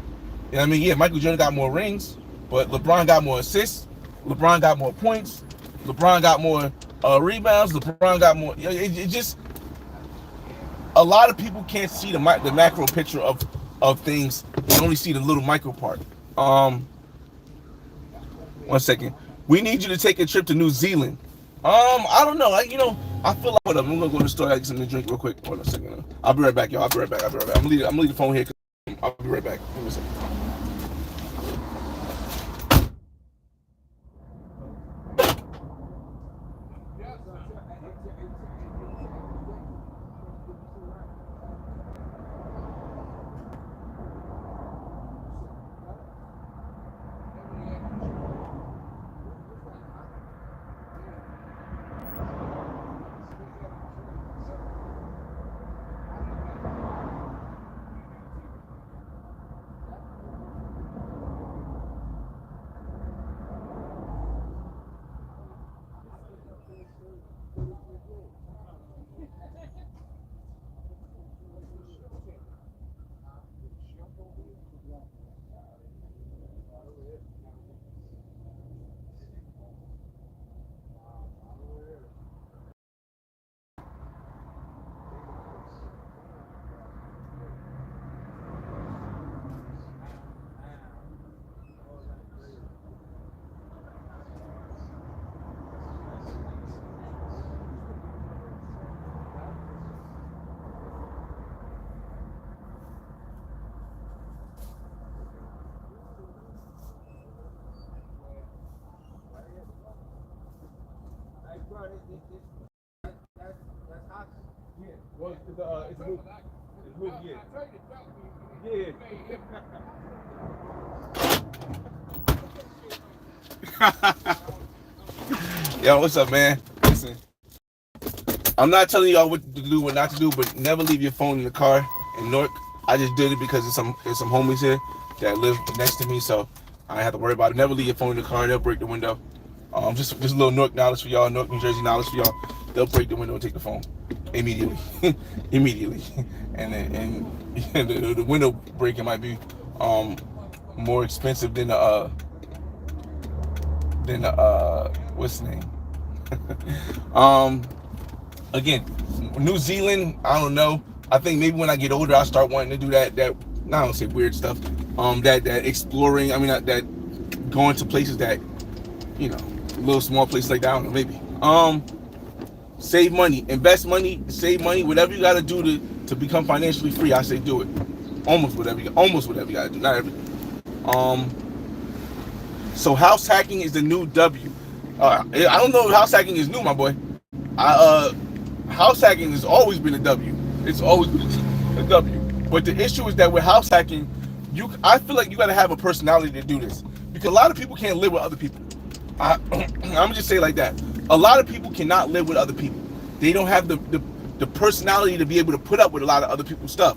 know what I mean? Yeah, Michael Jordan got more rings, but LeBron got more assists. LeBron got more points. LeBron got more rebounds. LeBron got more. It just, a lot of people can't see the macro picture of things. They only see the little micro part. 1 second. We need you to take a trip to New Zealand. I don't know. I feel like, hold up. I'm gonna go to the store. I get something to drink real quick. Hold on a second. I'll be right back, y'all. I'll be right back. I'm gonna leave the phone here. I'll be right back. Give me a second. Yeah. Well, it's a move. It's a move. Yeah. Yeah. Yo, what's up, man? Listen, I'm not telling y'all what to do, what not to do, but never leave your phone in the car in Newark. I just did it because there's some homies here that live next to me, so I don't have to worry about it. Never leave your phone in the car; they'll break the window. Just a little Newark knowledge for y'all, Newark, New Jersey knowledge for y'all. They'll break the window and take the phone immediately, immediately, and the window breaking might be more expensive than what's the name? um, Again, New Zealand, I don't know. I think maybe when I get older, I'll start wanting to do that. I don't say weird stuff. That exploring. I mean, that going to places that, little small places like that. I don't know, maybe. Save money, invest money, save money. Whatever you got to do to become financially free, I say do it. Almost whatever you got to do. Not everything. So house hacking is the new W. I don't know if house hacking is new, my boy. House hacking has always been a W. It's always been a W. But the issue is that with house hacking, I feel like you got to have a personality to do this, because a lot of people can't live with other people. I'm gonna just say it like that. A lot of people cannot live with other people. They don't have the personality to be able to put up with a lot of other people's stuff.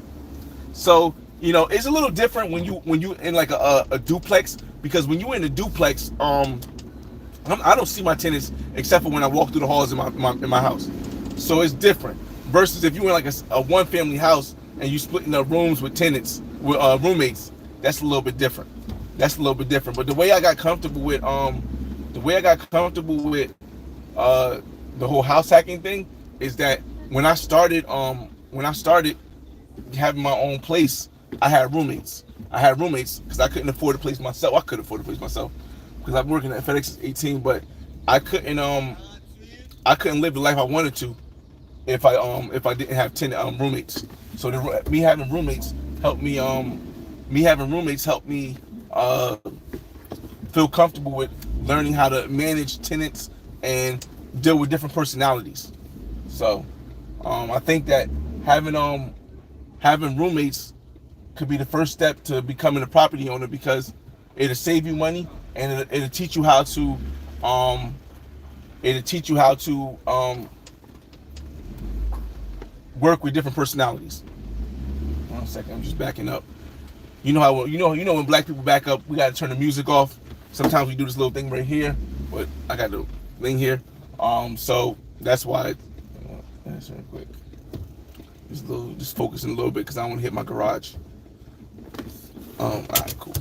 So it's a little different when you in like a duplex, because when you in a duplex, I don't see my tenants except for when I walk through the halls in my house. So it's different versus if you in like a one family house and you splitting the rooms with tenants with roommates. That's a little bit different. But the way I got comfortable with the whole house hacking thing is that when I started having my own place, I had roommates because I couldn't afford a place myself. I could afford a place myself because I'm working at FedEx 18, but I couldn't live the life I wanted to if I didn't have 10 roommates. So me having roommates helped me feel comfortable with learning how to manage tenants and deal with different personalities. So I think that having roommates could be the first step to becoming a property owner, because it'll save you money and it'll teach you how to work with different personalities. 1 second, I'm just backing up. You know when black people back up, we gotta turn the music off. Sometimes we do this little thing right here, but I got the thing here. So that's why. That's real quick. Just focusing a little bit because I don't want to hit my garage. All right, cool.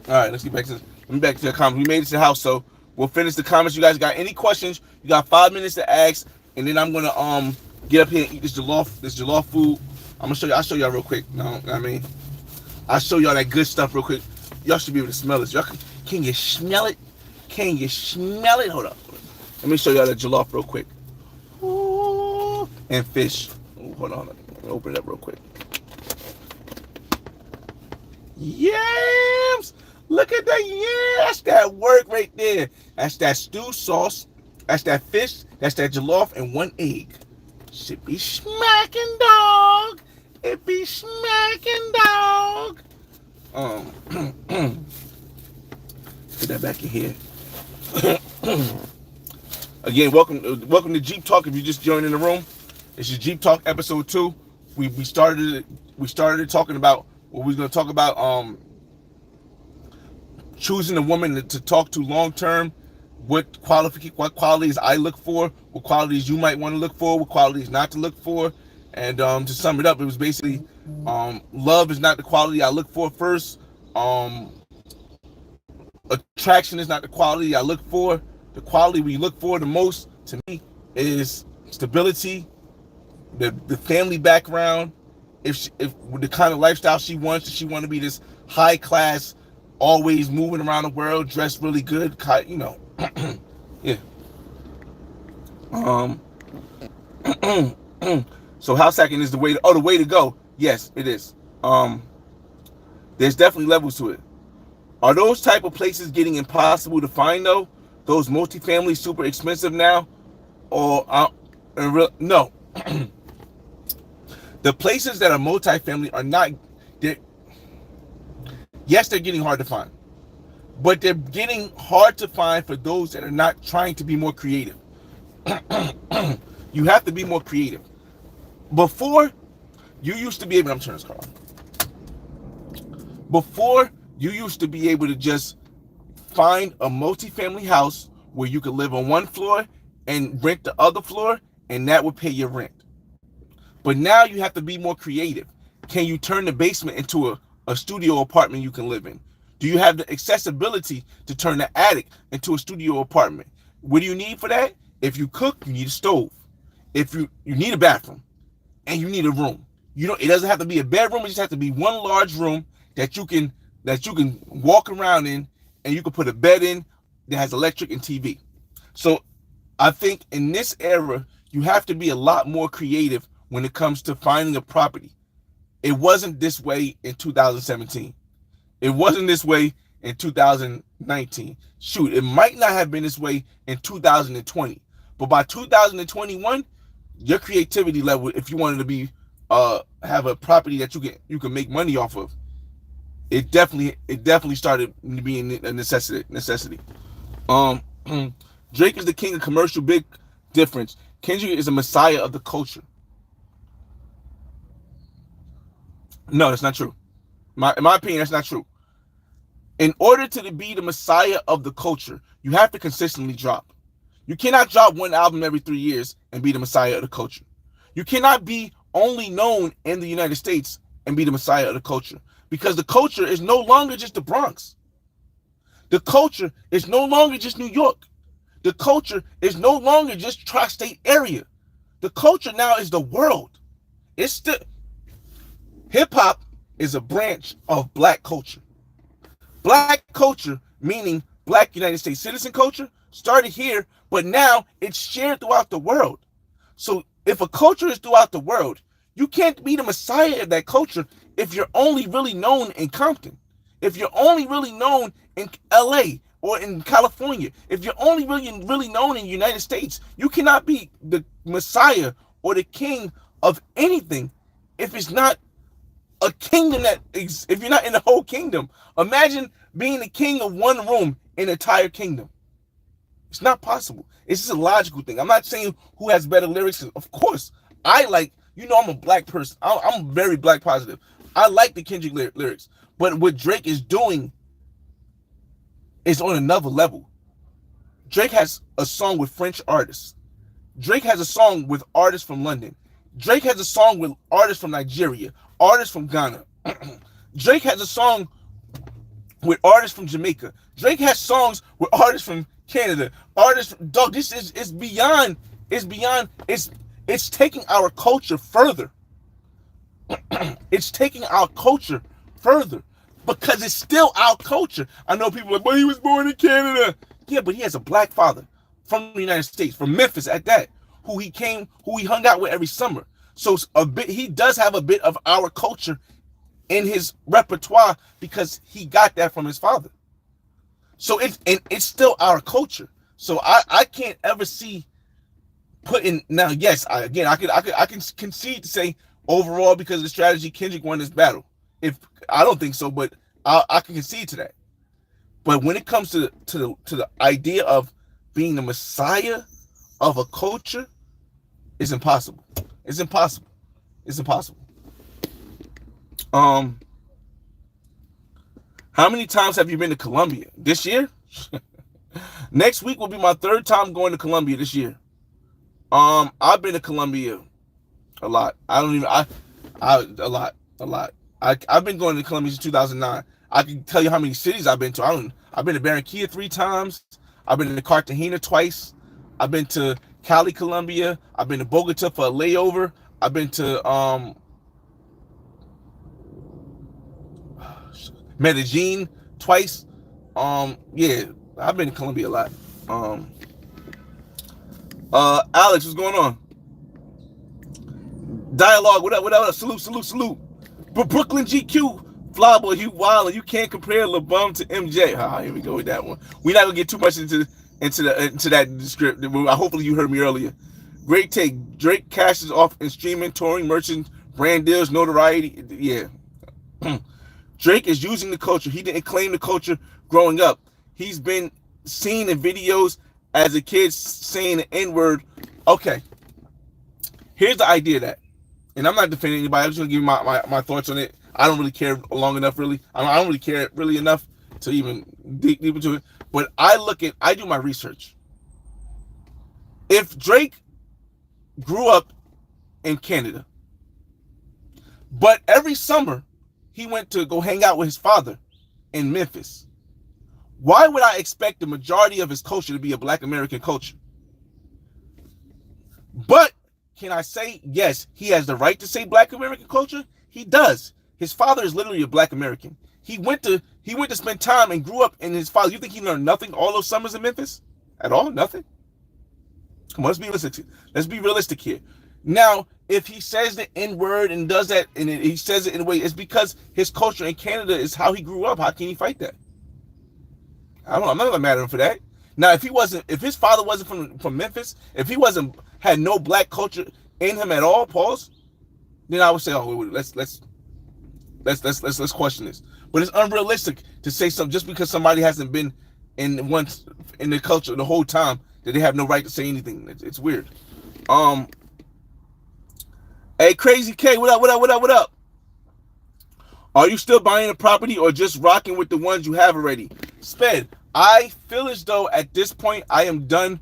All right, let's get back to the comments. We made it to the house, so we'll finish the comments. You guys got any questions? You got 5 minutes to ask, and then I'm gonna get up here and eat this jollof food. I'll show y'all real quick. I'll show y'all that good stuff real quick. Y'all should be able to smell this. Can you smell it? Can you smell it? Hold up. Let me show y'all that jollof real quick. Ooh, and fish. Ooh, hold on. Let me open it up real quick. Yams! Look at that. Yeah, that's that work right there. That's that stew sauce. That's that fish. That's that jollof and 1 egg. Should be smacking, dog. It be smacking, dog. Put that back in here. Again, welcome to Jeep Talk. If you just joined in the room, this is Jeep Talk episode 2. We started it talking about what we're going to talk about. Choosing a woman to talk to long term. What qualities I look for, what qualities you might want to look for, what qualities not to look for. And to sum it up, it was basically love is not the quality I look for first. Attraction is not the quality I look for. The quality we look for the most, to me, is stability, the family background, if the kind of lifestyle she wants. Does she want to be this high class, always moving around the world, dressed really good, yeah. So house hacking is the way to go. Yes, it is. There's definitely levels to it. Are those type of places getting impossible to find though? those multifamily super expensive now, or no, the places that are multifamily are not. Yes, they're getting hard to find, but they're getting hard to find for those that are not trying to be more creative. You have to be more creative. Before, you used to be able. I'm turning this car on. Before, you used to be able to just find a multifamily house where you could live on one floor and rent the other floor, and that would pay your rent. But now you have to be more creative. Can you turn the basement into a studio apartment you can live in? Do you have the accessibility to turn the attic into a studio apartment? What do you need for that? If you cook, you need a stove. If you need a bathroom, and you need a room. It doesn't have to be a bedroom, it just has to be one large room that you can walk around in, and you can put a bed in that has electric and TV. So I think in this era, you have to be a lot more creative when it comes to finding a property. It wasn't this way in 2017. It wasn't this way in 2019. Shoot, it might not have been this way in 2020. But by 2021, your creativity level, if you wanted to be have a property that you can make money off of, it definitely started being a necessity. Um, Drake is the king of commercial. Big difference. Kendrick is a messiah of the culture. No, that's not true. In my opinion, that's not true. In order to be the messiah of the culture, you have to consistently drop. You cannot drop one album every 3 years and be the messiah of the culture. You cannot be only known in the United States and be the messiah of the culture, because the culture is no longer just the Bronx. The culture is no longer just New York. The culture is no longer just tri-state area. The culture now is the world. Hip hop is a branch of black culture. Black culture, meaning black United States citizen culture, started here, but now it's shared throughout the world. So if a culture is throughout the world, you can't be the messiah of that culture if you're only really known in Compton, if you're only really known in LA or in California, if you're only really known in the United States. You cannot be the messiah or the king of anything if it's not a kingdom if you're not in the whole kingdom. Imagine being the king of one room in an entire kingdom. It's not possible. It's just a logical thing. I'm not saying who has better lyrics. Of course, I'm a black person. I'm very black positive. I like the Kendrick lyrics. But what Drake is doing is on another level. Drake has a song with French artists. Drake has a song with artists from London. Drake has a song with artists from Nigeria, artists from Ghana. Drake has a song with artists from Jamaica. Drake has songs with artists from Canada. Dog, this is beyond, it's taking our culture further. It's taking our culture further because it's still our culture. I know people are like, but he was born in Canada. Yeah, but he has a black father from the United States, from Memphis at that, who he hung out with every summer. So he does have a bit of our culture in his repertoire because he got that from his father. So it's still our culture. So I can't ever see putting now. Yes, I can concede to say overall because of the strategy Kendrick won this battle. If I don't think so, but I can concede to that. But when it comes to the idea of being the messiah of a culture, it's impossible. It's impossible. It's impossible. How many times have you been to Colombia this year? Next week will be my third time going to Colombia this year. I've been to Colombia a lot. A lot. I've been going to Colombia since 2009. I can tell you how many cities I've been to. I've been to Barranquilla 3 times. I've been to Cartagena twice. I've been to Cali, Colombia. I've been to Bogota for a layover. I've been to Medellin twice. Yeah, I've been to Colombia a lot. Alex, what's going on? Dialogue, what up? Salute. But Brooklyn GQ, Flyboy, you wild, and you can't compare LeBum to MJ. Here we go with that one. We're not gonna get too much into into that description. Hopefully you heard me earlier. Great take. Drake cashes off in streaming, touring, merchant, brand deals, notoriety. Yeah. Drake is using the culture. He didn't claim the culture growing up. He's been seen in videos as a kid saying the N-word. Okay. Here's the idea of that. And I'm not defending anybody. I'm just going to give you my thoughts on it. I don't really care long enough, really. I don't really care really enough to even dig deep into it. But I do my research. If Drake grew up in Canada, but every summer he went to go hang out with his father in Memphis, why would I expect the majority of his culture to be a Black American culture? But can I say, yes, he has the right to say Black American culture? He does. His father is literally a Black American. He went to spend time and grew up in his father. You think he learned nothing all those summers in Memphis? At all? Nothing? Come on, let's be realistic. Let's be realistic here. Now, if he says the N-word and does that, and he says it in a way, it's because his culture in Canada is how he grew up. How can he fight that? I don't know. I'm not gonna mad at him for that. Now, if his father wasn't from Memphis, if he had no Black culture in him at all, pause, then I would say, oh, let's question this. But it's unrealistic to say something just because somebody hasn't been in the culture the whole time that they have no right to say anything. It's weird. Hey, Crazy K, what up? Are you still buying a property or just rocking with the ones you have already? Sped, I feel as though at this point I am done.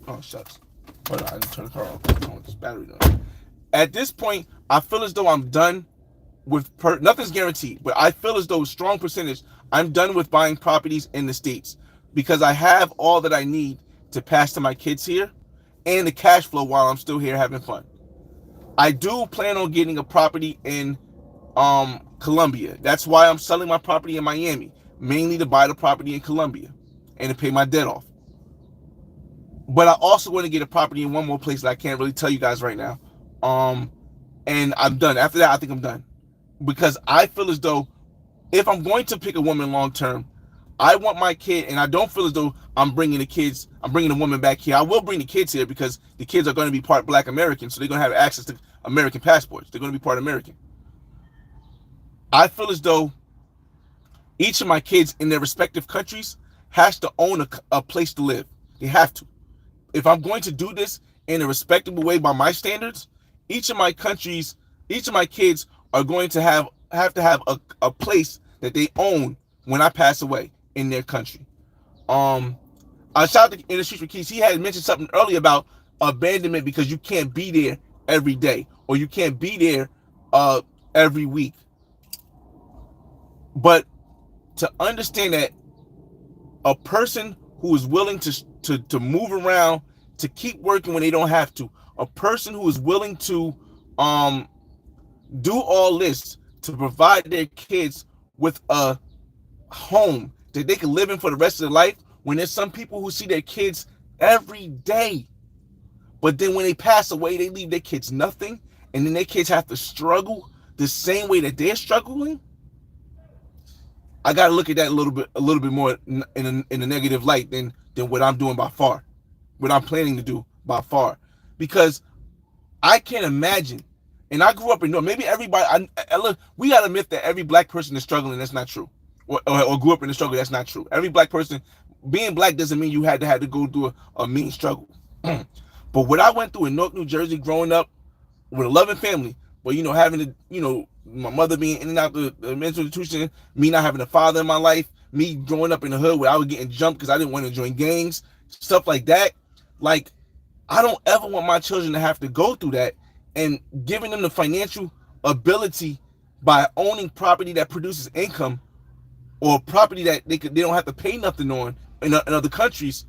Oh, shucks. Hold on, I didn't turn the car off. I don't want this battery on. At this point, I feel as though I'm done with nothing's guaranteed, but I feel as though a strong percentage I'm done with buying properties in the States because I have all that I need to pass to my kids here and the cash flow while I'm still here having fun. I do plan on getting a property in Colombia. That's why I'm selling my property in Miami, mainly to buy the property in Colombia and to pay my debt off. But I also want to get a property in one more place that I can't really tell you guys right now. And I'm done. After that, I think I'm done. Because I feel as though if I'm going to pick a woman long term, I want my kid, and I don't feel as though I'm bringing the woman back here. I will bring the kids here because the kids are going to be part Black American, so they're going to have access to American passports. They're going to be part American. I feel as though each of my kids in their respective countries has to own a place to live. They have to. If I'm going to do this in a respectable way by my standards, each of my kids are going to have to have a place that they own when I pass away in their country. I shout out to In the Streets with Keys. He had mentioned something earlier about abandonment because you can't be there every day or you can't be there every week. But to understand that a person who is willing to move around, to keep working when they don't have to, a person who is willing to do all this to provide their kids with a home that they can live in for the rest of their life, when there's some people who see their kids every day, but then when they pass away, they leave their kids nothing, and then their kids have to struggle the same way that they're struggling. I got to look at that a little bit more in a negative light than what I'm doing by far, what I'm planning to do by far, because I can't imagine. And I grew up in North. Maybe everybody. We got to admit that every Black person is struggling. That's not true. Or grew up in the struggle. That's not true. Every Black person, being Black doesn't mean you had to go through a mean struggle. But what I went through in Newark, New Jersey, growing up with a loving family, but having to, my mother being in and out the mental institution, me not having a father in my life, me growing up in the hood where I was getting jumped because I didn't want to join gangs, stuff like that. Like, I don't ever want my children to have to go through that, and giving them the financial ability by owning property that produces income, or property that they don't have to pay nothing on in other countries.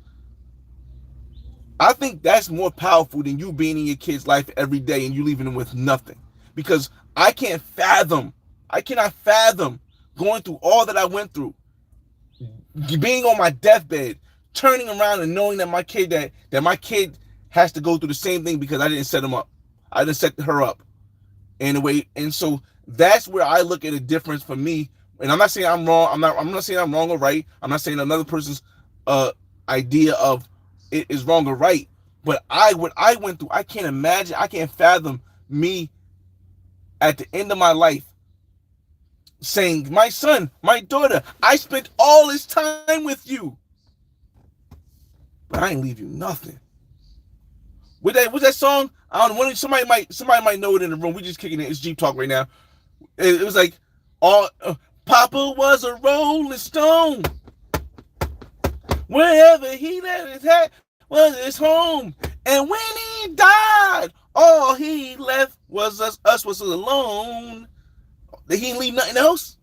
I think that's more powerful than you being in your kid's life every day and you leaving them with nothing. Because I cannot fathom going through all that I went through, being on my deathbed, turning around and knowing that my kid has to go through the same thing because I didn't set him up. I didn't set her up in a way. And so that's where I look at a difference for me And I'm not saying I'm wrong. I'm not saying I'm wrong or right. I'm not saying another person's idea of it is wrong or right. But what I went through, I can't imagine, I can't fathom me at the end of my life saying, my son, my daughter, I spent all this time with you, but I ain't leave you nothing. What's that song? I don't know. Somebody might know it in the room. We just kicking it. It's Jeep Talk right now. It was like, all Papa was a Rolling Stone. Wherever he left his hat was his home. And when he died, all he left was us was alone. He didn't leave nothing else.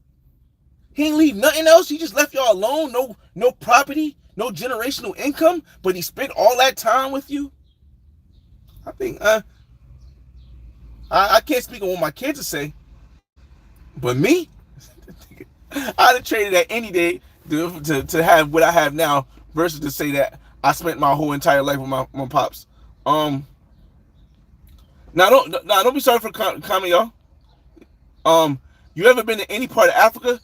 He didn't leave nothing else. He just left y'all alone. No property, no generational income, but he spent all that time with you. I think I can't speak on what my kids would say, but me, I'd have traded that any day to have what I have now versus to say that I spent my whole entire life with my pops. Now don't be sorry for comment, y'all. You ever been to any part of Africa?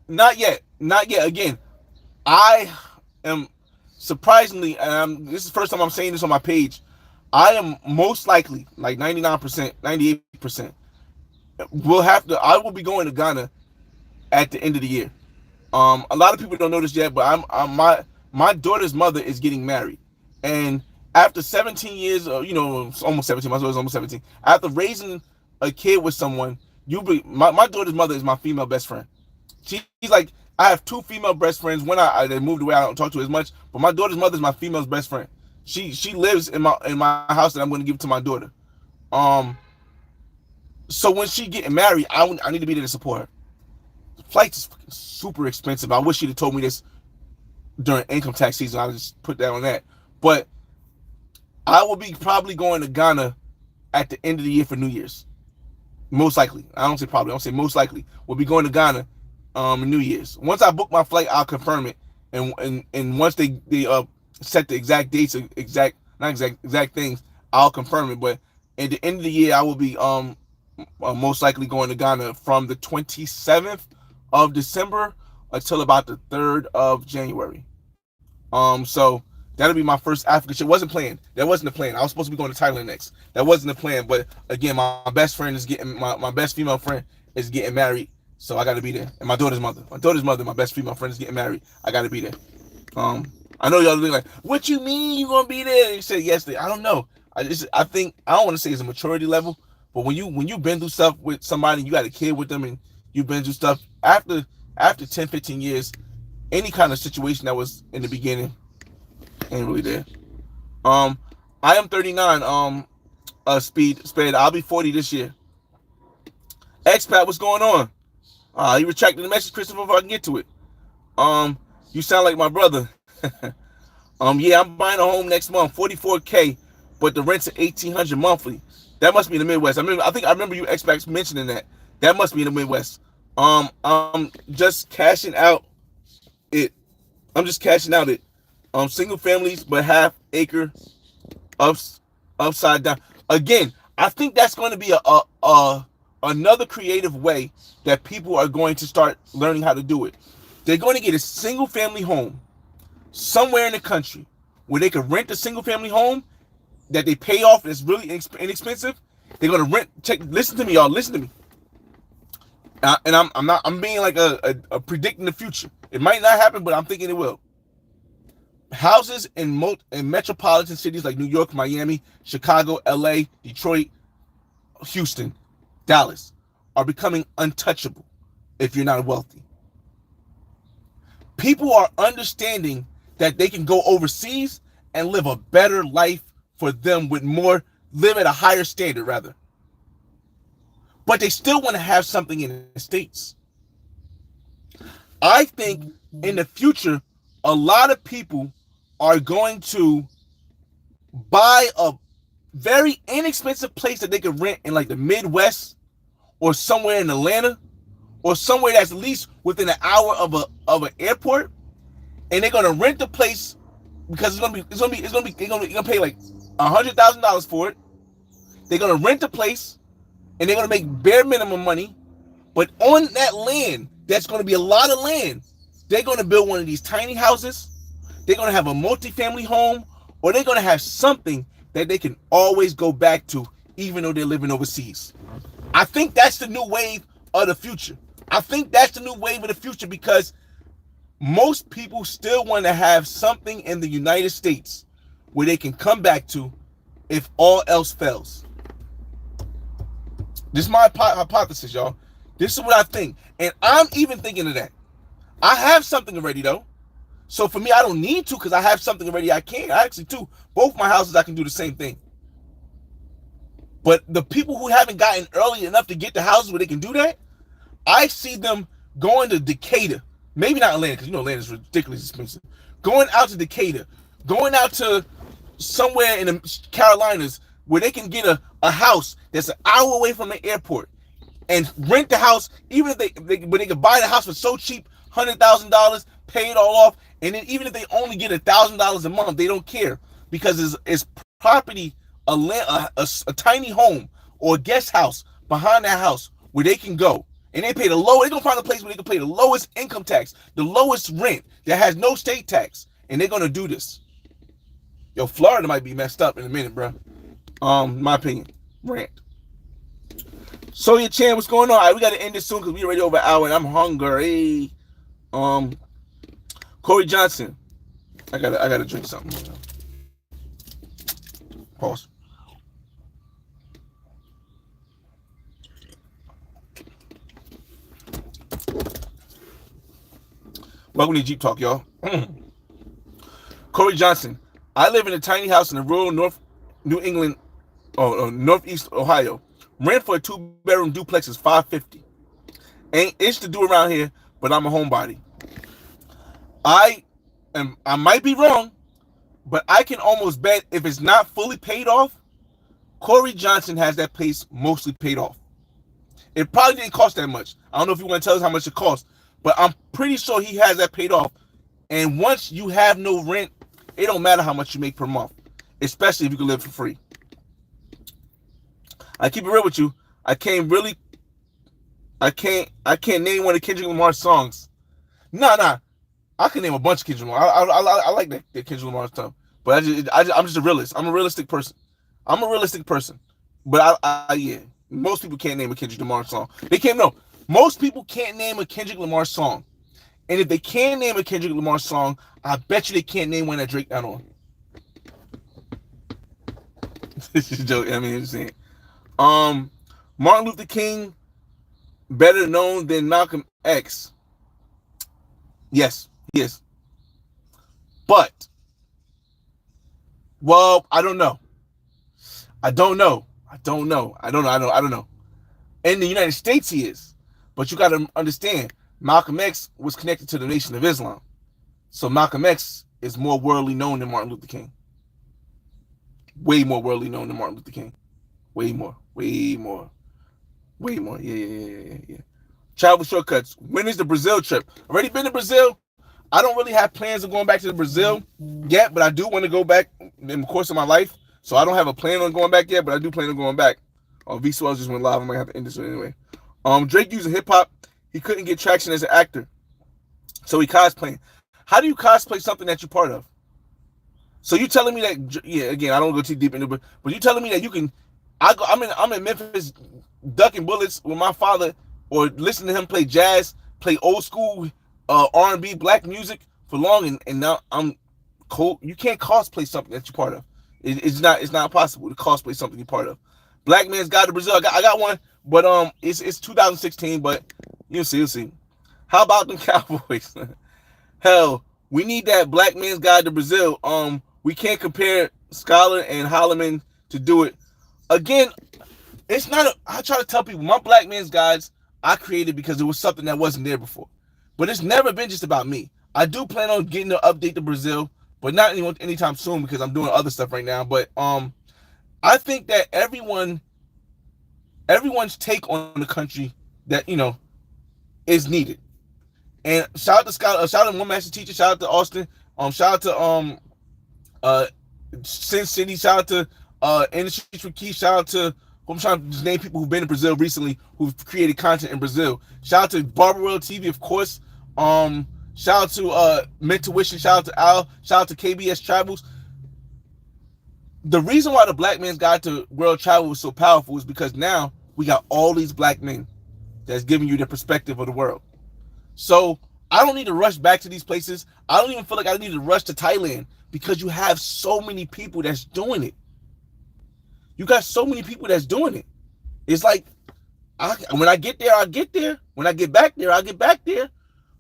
Not yet. Again, I am surprisingly, and this is the first time I'm saying this on my page, I am most likely, like 99%, 98%, I will be going to Ghana at the end of the year. A lot of people don't know this yet, but my daughter's mother is getting married, and after 17 years, almost 17, my daughter's almost 17. After raising a kid with someone, my daughter's mother is my female best friend. She's like, I have two female best friends. When they moved away, I don't talk to her as much. But my daughter's mother is my female's best friend. She lives in my house that I'm going to give to my daughter. So when she getting married, I need to be there to support her. The flight is super expensive. I wish she'd have told me this during income tax season. I just put that on that. But I will be probably going to Ghana at the end of the year for New Year's. Most likely. I don't say probably. I don't say most likely. We'll be going to Ghana New Year's. Once I book my flight, I'll confirm it. And once they set the exact dates, exact things, I'll confirm it. But at the end of the year, I will be most likely going to Ghana from the 27th of December until about the 3rd of January. So that'll be my first African trip. Wasn't planned. That wasn't the plan. I was supposed to be going to Thailand next. That wasn't the plan. But again, my best friend is getting my best female friend is getting married, so I got to be there. And my daughter's mother, my best female friend is getting married. I got to be there. I know y'all like, what you mean you gonna be there? You said yesterday. I don't know. I think I don't want to say it's a maturity level, but when you've been through stuff with somebody, you got a kid with them, and you've been through stuff after 10, 15 years, any kind of situation that was in the beginning ain't really there. I am 39. Spade. I'll be 40 this year. Expat, what's going on? He retracted the message, Christopher. If I can get to it. You sound like my brother. Yeah, I'm buying a home next month, $44K, but the rent's at $1,800 monthly. That must be in the Midwest. I think I remember you expats mentioning that. That must be in the Midwest. I'm just cashing out it. Single families, but half acre, upside down. Again, I think that's going to be another creative way that people are going to start learning how to do it. They're going to get a single family home somewhere in the country where they can rent a single family home that they pay off. It's really inexpensive. They're going to rent. Listen to me, y'all. Listen to me. And I'm being like a predicting the future. It might not happen, but I'm thinking it will. Houses in metropolitan cities like New York, Miami, Chicago, LA, Detroit, Houston, Dallas are becoming untouchable if you're not wealthy. People are understanding that they can go overseas and live a better life for them live at a higher standard rather. But they still want to have something in the States. I think in the future, a lot of people are going to buy a very inexpensive place that they can rent in like the Midwest or somewhere in Atlanta or somewhere that's at least within an hour of an airport, and they're gonna rent the place because they're gonna pay like $100,000 for it. They're gonna rent the place and they're gonna make bare minimum money, but on that land That's going to be a lot of land. They're going to build one of these tiny houses. They're going to have a multifamily home, or they're going to have something that they can always go back to, even though they're living overseas. I think that's the new wave of the future. I think that's the new wave of the future because most people still want to have something in the United States where they can come back to if all else fails. This is my hypothesis, y'all. This is what I think. And I'm even thinking of that. I have something already, though. So for me, I don't need to because I have something already I can. I actually, too, both my houses, I can do the same thing. But the people who haven't gotten early enough to get the houses where they can do that, I see them going to Decatur. Maybe not Atlanta, because you know Atlanta is ridiculously expensive. Going out to Decatur. Going out to somewhere in the Carolinas where they can get a house that's an hour away from the airport and rent the house, even if they can buy the house for so cheap, $100,000, pay it all off, and then even if they only get $1,000 a month, they don't care because it's property, a tiny home or a guest house behind that house where they can go and they pay the low. They're gonna find a place where they can pay the lowest income tax, the lowest rent that has no state tax, and they're gonna do this. Yo, Florida might be messed up in a minute, bro. My opinion. Rant. So your Chan, what's going on? All right, we gotta end this soon because we already over an hour and I'm hungry. Corey Johnson. I gotta drink something. Pause. Welcome to Jeep Talk, y'all. Corey Johnson. I live in a tiny house in the rural northeast Ohio. Rent for a 2-bedroom duplex is $550. Ain't itch to do around here, but I'm a homebody. I might be wrong, but I can almost bet if it's not fully paid off, Corey Johnson has that place mostly paid off. It probably didn't cost that much. I don't know if you want to tell us how much it cost, but I'm pretty sure he has that paid off. And once you have no rent, it don't matter how much you make per month, especially if you can live for free. I keep it real with you. I can't name one of Kendrick Lamar's songs. Nah. I can name a bunch of Kendrick Lamar. I like that Kendrick Lamar stuff. But I'm just a realist. I'm a realistic person. But yeah. Most people can't name a Kendrick Lamar song. Most people can't name a Kendrick Lamar song. And if they can name a Kendrick Lamar song, I bet you they can't name one that Drake got on. This is a joke. I mean, I'm saying. Martin Luther King, better known than Malcolm X. Yes, he is. But, well, I don't know. In the United States, he is. But you got to understand, Malcolm X was connected to the Nation of Islam. So Malcolm X is more worldly known than Martin Luther King. Way more worldly known than Martin Luther King. Way more. Yeah. Travel shortcuts. When is the Brazil trip? Already been to Brazil. I don't really have plans of going back to Brazil yet, but I do want to go back in the course of my life. So I don't have a plan on going back yet, but I do plan on going back. V-Swells just went live. I might have to end this anyway. Drake using hip-hop. He couldn't get traction as an actor. So he cosplaying. How do you cosplay something that you're part of? So you telling me that, yeah, again, I don't go too deep into it, but you telling me that you can, I'm in Memphis ducking bullets with my father or listening to him play jazz, play old school R&B black music for long, and now I'm cold. You can't cosplay something that you're part of. It's not possible to cosplay something you're part of. Black Man's Guide to Brazil. I got one, but it's 2016, but you'll see. How about them Cowboys? Hell, we need that Black Man's Guide to Brazil. We can't compare Scholar and Holloman to do it. Again, it's not I try to tell people my Black Man's Guides I created because it was something that wasn't there before. But it's never been just about me. I do plan on getting to update to Brazil, but not anytime soon because I'm doing other stuff right now. But I think that everyone's take on the country that is needed. And shout out to Scott, shout out to One Master Teacher, shout out to Austin, shout out to Sin City, shout out to Industries for Key, shout out to I'm trying to just name people who've been in Brazil recently, who've created content in Brazil. Shout out to Barber World TV, of course. Shout out to Mentuition. Shout out to Al. Shout out to KBS Travels. The reason why the Black Man's Guide to World Travel was so powerful is because now we got all these black men that's giving you the perspective of the world. So I don't need to rush back to these places. I don't even feel like I need to rush to Thailand because you have so many people that's doing it. You got so many people that's doing it. It's like, when I get there, I'll get there. When I get back there, I'll get back there.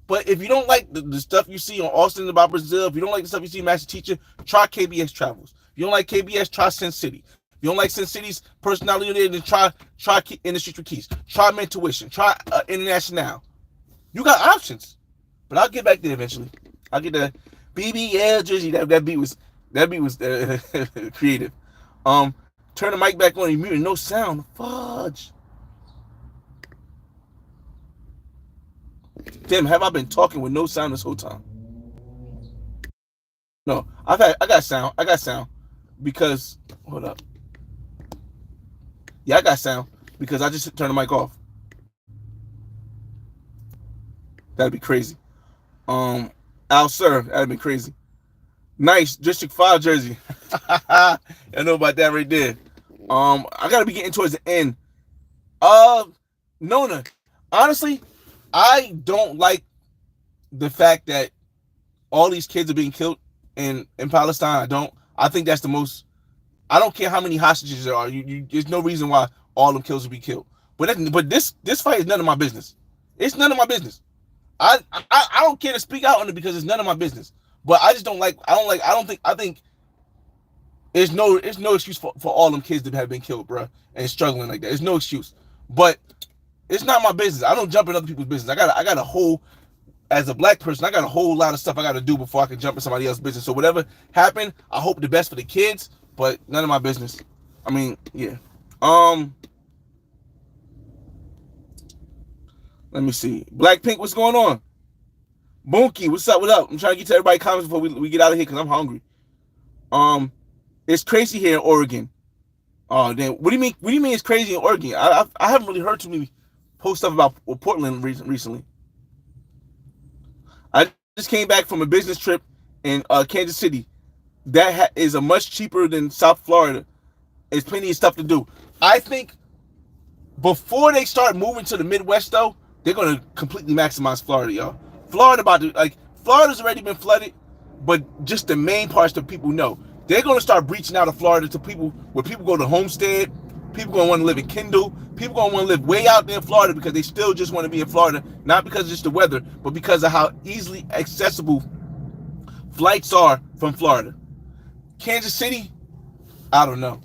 But if you don't like the stuff you see on Austin about Brazil, if you don't like the stuff you see in Master Teacher, try KBS Travels. If you don't like KBS, try Sin City. If you don't like Sin City's personality, then try In the Streets with Keys. Try Mentuition. Try International. You got options. But I'll get back there eventually. I'll get the BBL jersey. That beat was creative. Turn the mic back on and mute and no sound. Fudge. Damn, have I been talking with no sound this whole time? No, I got sound. I got sound because hold up. Yeah, I got sound because I just turned the mic off. That'd be crazy. Al Sir, that'd be crazy. Nice District 5 jersey. I know about that right there. I gotta be getting towards the end. Nona, honestly, I don't like the fact that all these kids are being killed in Palestine. I don't. I think that's the most. I don't care how many hostages there are. There's no reason why all them kills will be killed. But this fight is none of my business. It's none of my business. I don't care to speak out on it because it's none of my business. But I just don't like. I think there's no excuse for all them kids that have been killed, bro, and struggling like that. There's no excuse. But it's not my business. I don't jump in other people's business. I got a whole, as a black person, I got a whole lot of stuff I got to do before I can jump in somebody else's business. So whatever happened, I hope the best for the kids, but none of my business. I mean, yeah. Let me see. Blackpink, what's going on? Bunky, what's up? What up? I'm trying to get to everybody's comments before we get out of here because I'm hungry. It's crazy here in Oregon. Oh, damn. What do you mean? What do you mean it's crazy in Oregon? I haven't really heard too many post stuff about Portland recently. I just came back from a business trip in Kansas City. That is a much cheaper than South Florida. There's plenty of stuff to do. I think before they start moving to the Midwest, though, they're gonna completely maximize Florida, y'all. Florida's already been flooded, but just the main parts that people know. They're gonna start breaching out of Florida to people where people go to Homestead. People gonna want to live in Kendall. People gonna want to live way out there in Florida because they still just want to be in Florida, not because it's just the weather, but because of how easily accessible flights are from Florida. Kansas City, I don't know.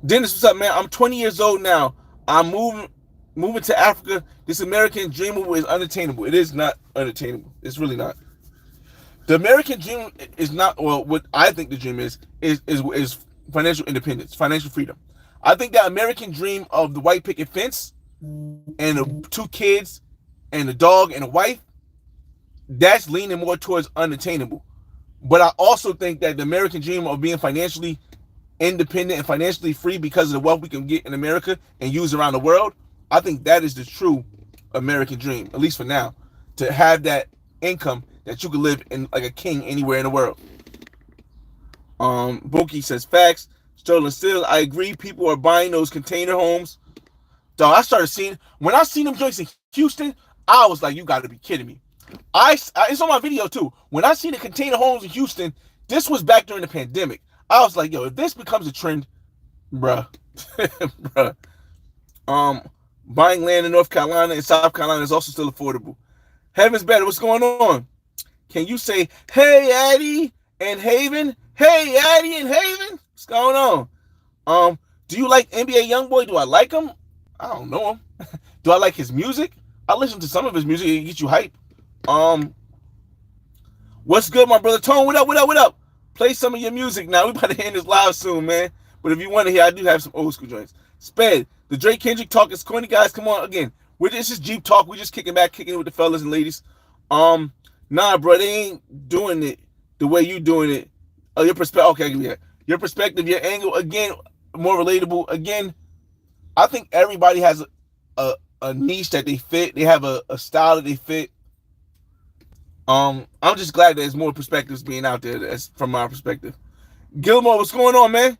Dennis, what's up, man? I'm 20 years old now. I'm moving to Africa. This American dream is unattainable. It is not unattainable. It's really not. The American dream is not, well, what I think the dream is financial independence, financial freedom. I think that American dream of the white picket fence and the 2 kids and a dog and a wife, that's leaning more towards unattainable. But I also think that the American dream of being financially independent and financially free because of the wealth we can get in America and use around the world, I think that is the true American dream, at least for now, to have that income that you could live in like a king anywhere in the world. Boki says facts. Sterling still, I agree. People are buying those container homes. Dog, I started seeing when I seen them joints in Houston, I was like, you got to be kidding me. It's on my video too. When I seen the container homes in Houston, this was back during the pandemic. I was like, yo, if this becomes a trend, bruh, buying land in North Carolina and South Carolina is also still affordable. Heaven's better. What's going on? Can you say, hey, Addie and Haven? Hey, Addie and Haven? What's going on? Do you like NBA Youngboy? Do I like him? I don't know him. Do I like his music? I listen to some of his music. It gets you hype. What's good, my brother Tone? What up, what up, what up? Play some of your music now. We about to end this live soon, man. But if you want to hear, I do have some old school joints. Sped, the Drake Kendrick talk is corny, guys. Come on, again. This is Jeep talk. We're just kicking it with the fellas and ladies. Nah, bro, they ain't doing it the way you doing it. Oh, your perspective. Okay, yeah. your perspective, your angle, again, more relatable. Again, I think everybody has a niche that they fit. They have a style that they fit. I'm just glad there's more perspectives being out there. That's from my perspective. Gilmore, what's going on, man?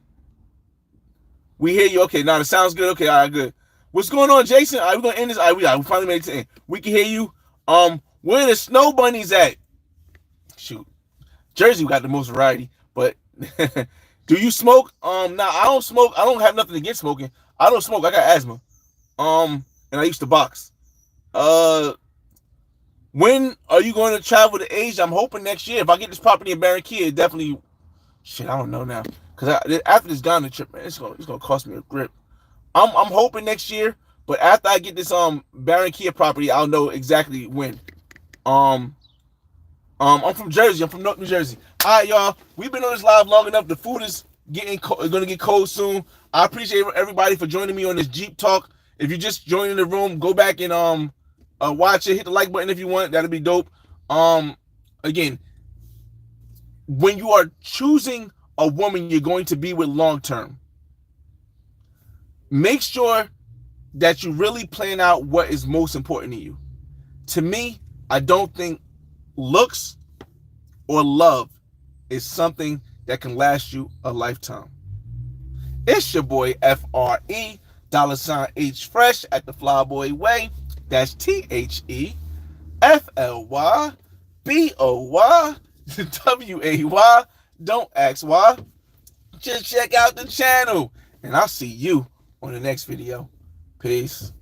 We hear you. Okay, now it sounds good. Okay, all right, good. What's going on, Jason? All right, we're gonna end this. All right, we finally made it to the end. We can hear you. Where the snow bunnies at? Shoot, Jersey got the most variety, but do you smoke? Nah, I don't smoke. I don't have nothing against smoking. I don't smoke. I got asthma. And I used to box. When are you going to travel to Asia? I'm hoping next year. If I get this property in Barranquilla, definitely. Shit, I don't know now. Cause after this Ghana trip, man, it's gonna cost me a grip. I'm hoping next year, but after I get this Barranquilla property, I'll know exactly when. Um, I'm from Jersey. I'm from North New Jersey. All right, y'all. We've been on this live long enough. The food is gonna get cold soon. I appreciate everybody for joining me on this Jeep talk. If you just joined in the room, go back and watch it. Hit the like button if you want. That'll be dope. Again, when you are choosing a woman you're going to be with long term, make sure that you really plan out what is most important to you. To me, I don't think looks or love is something that can last you a lifetime. It's your boy FRE, $H Fresh at the Flyboy Way. That's THEFLYBOY Don't ask why. Just check out the channel. And I'll see you on the next video. Peace.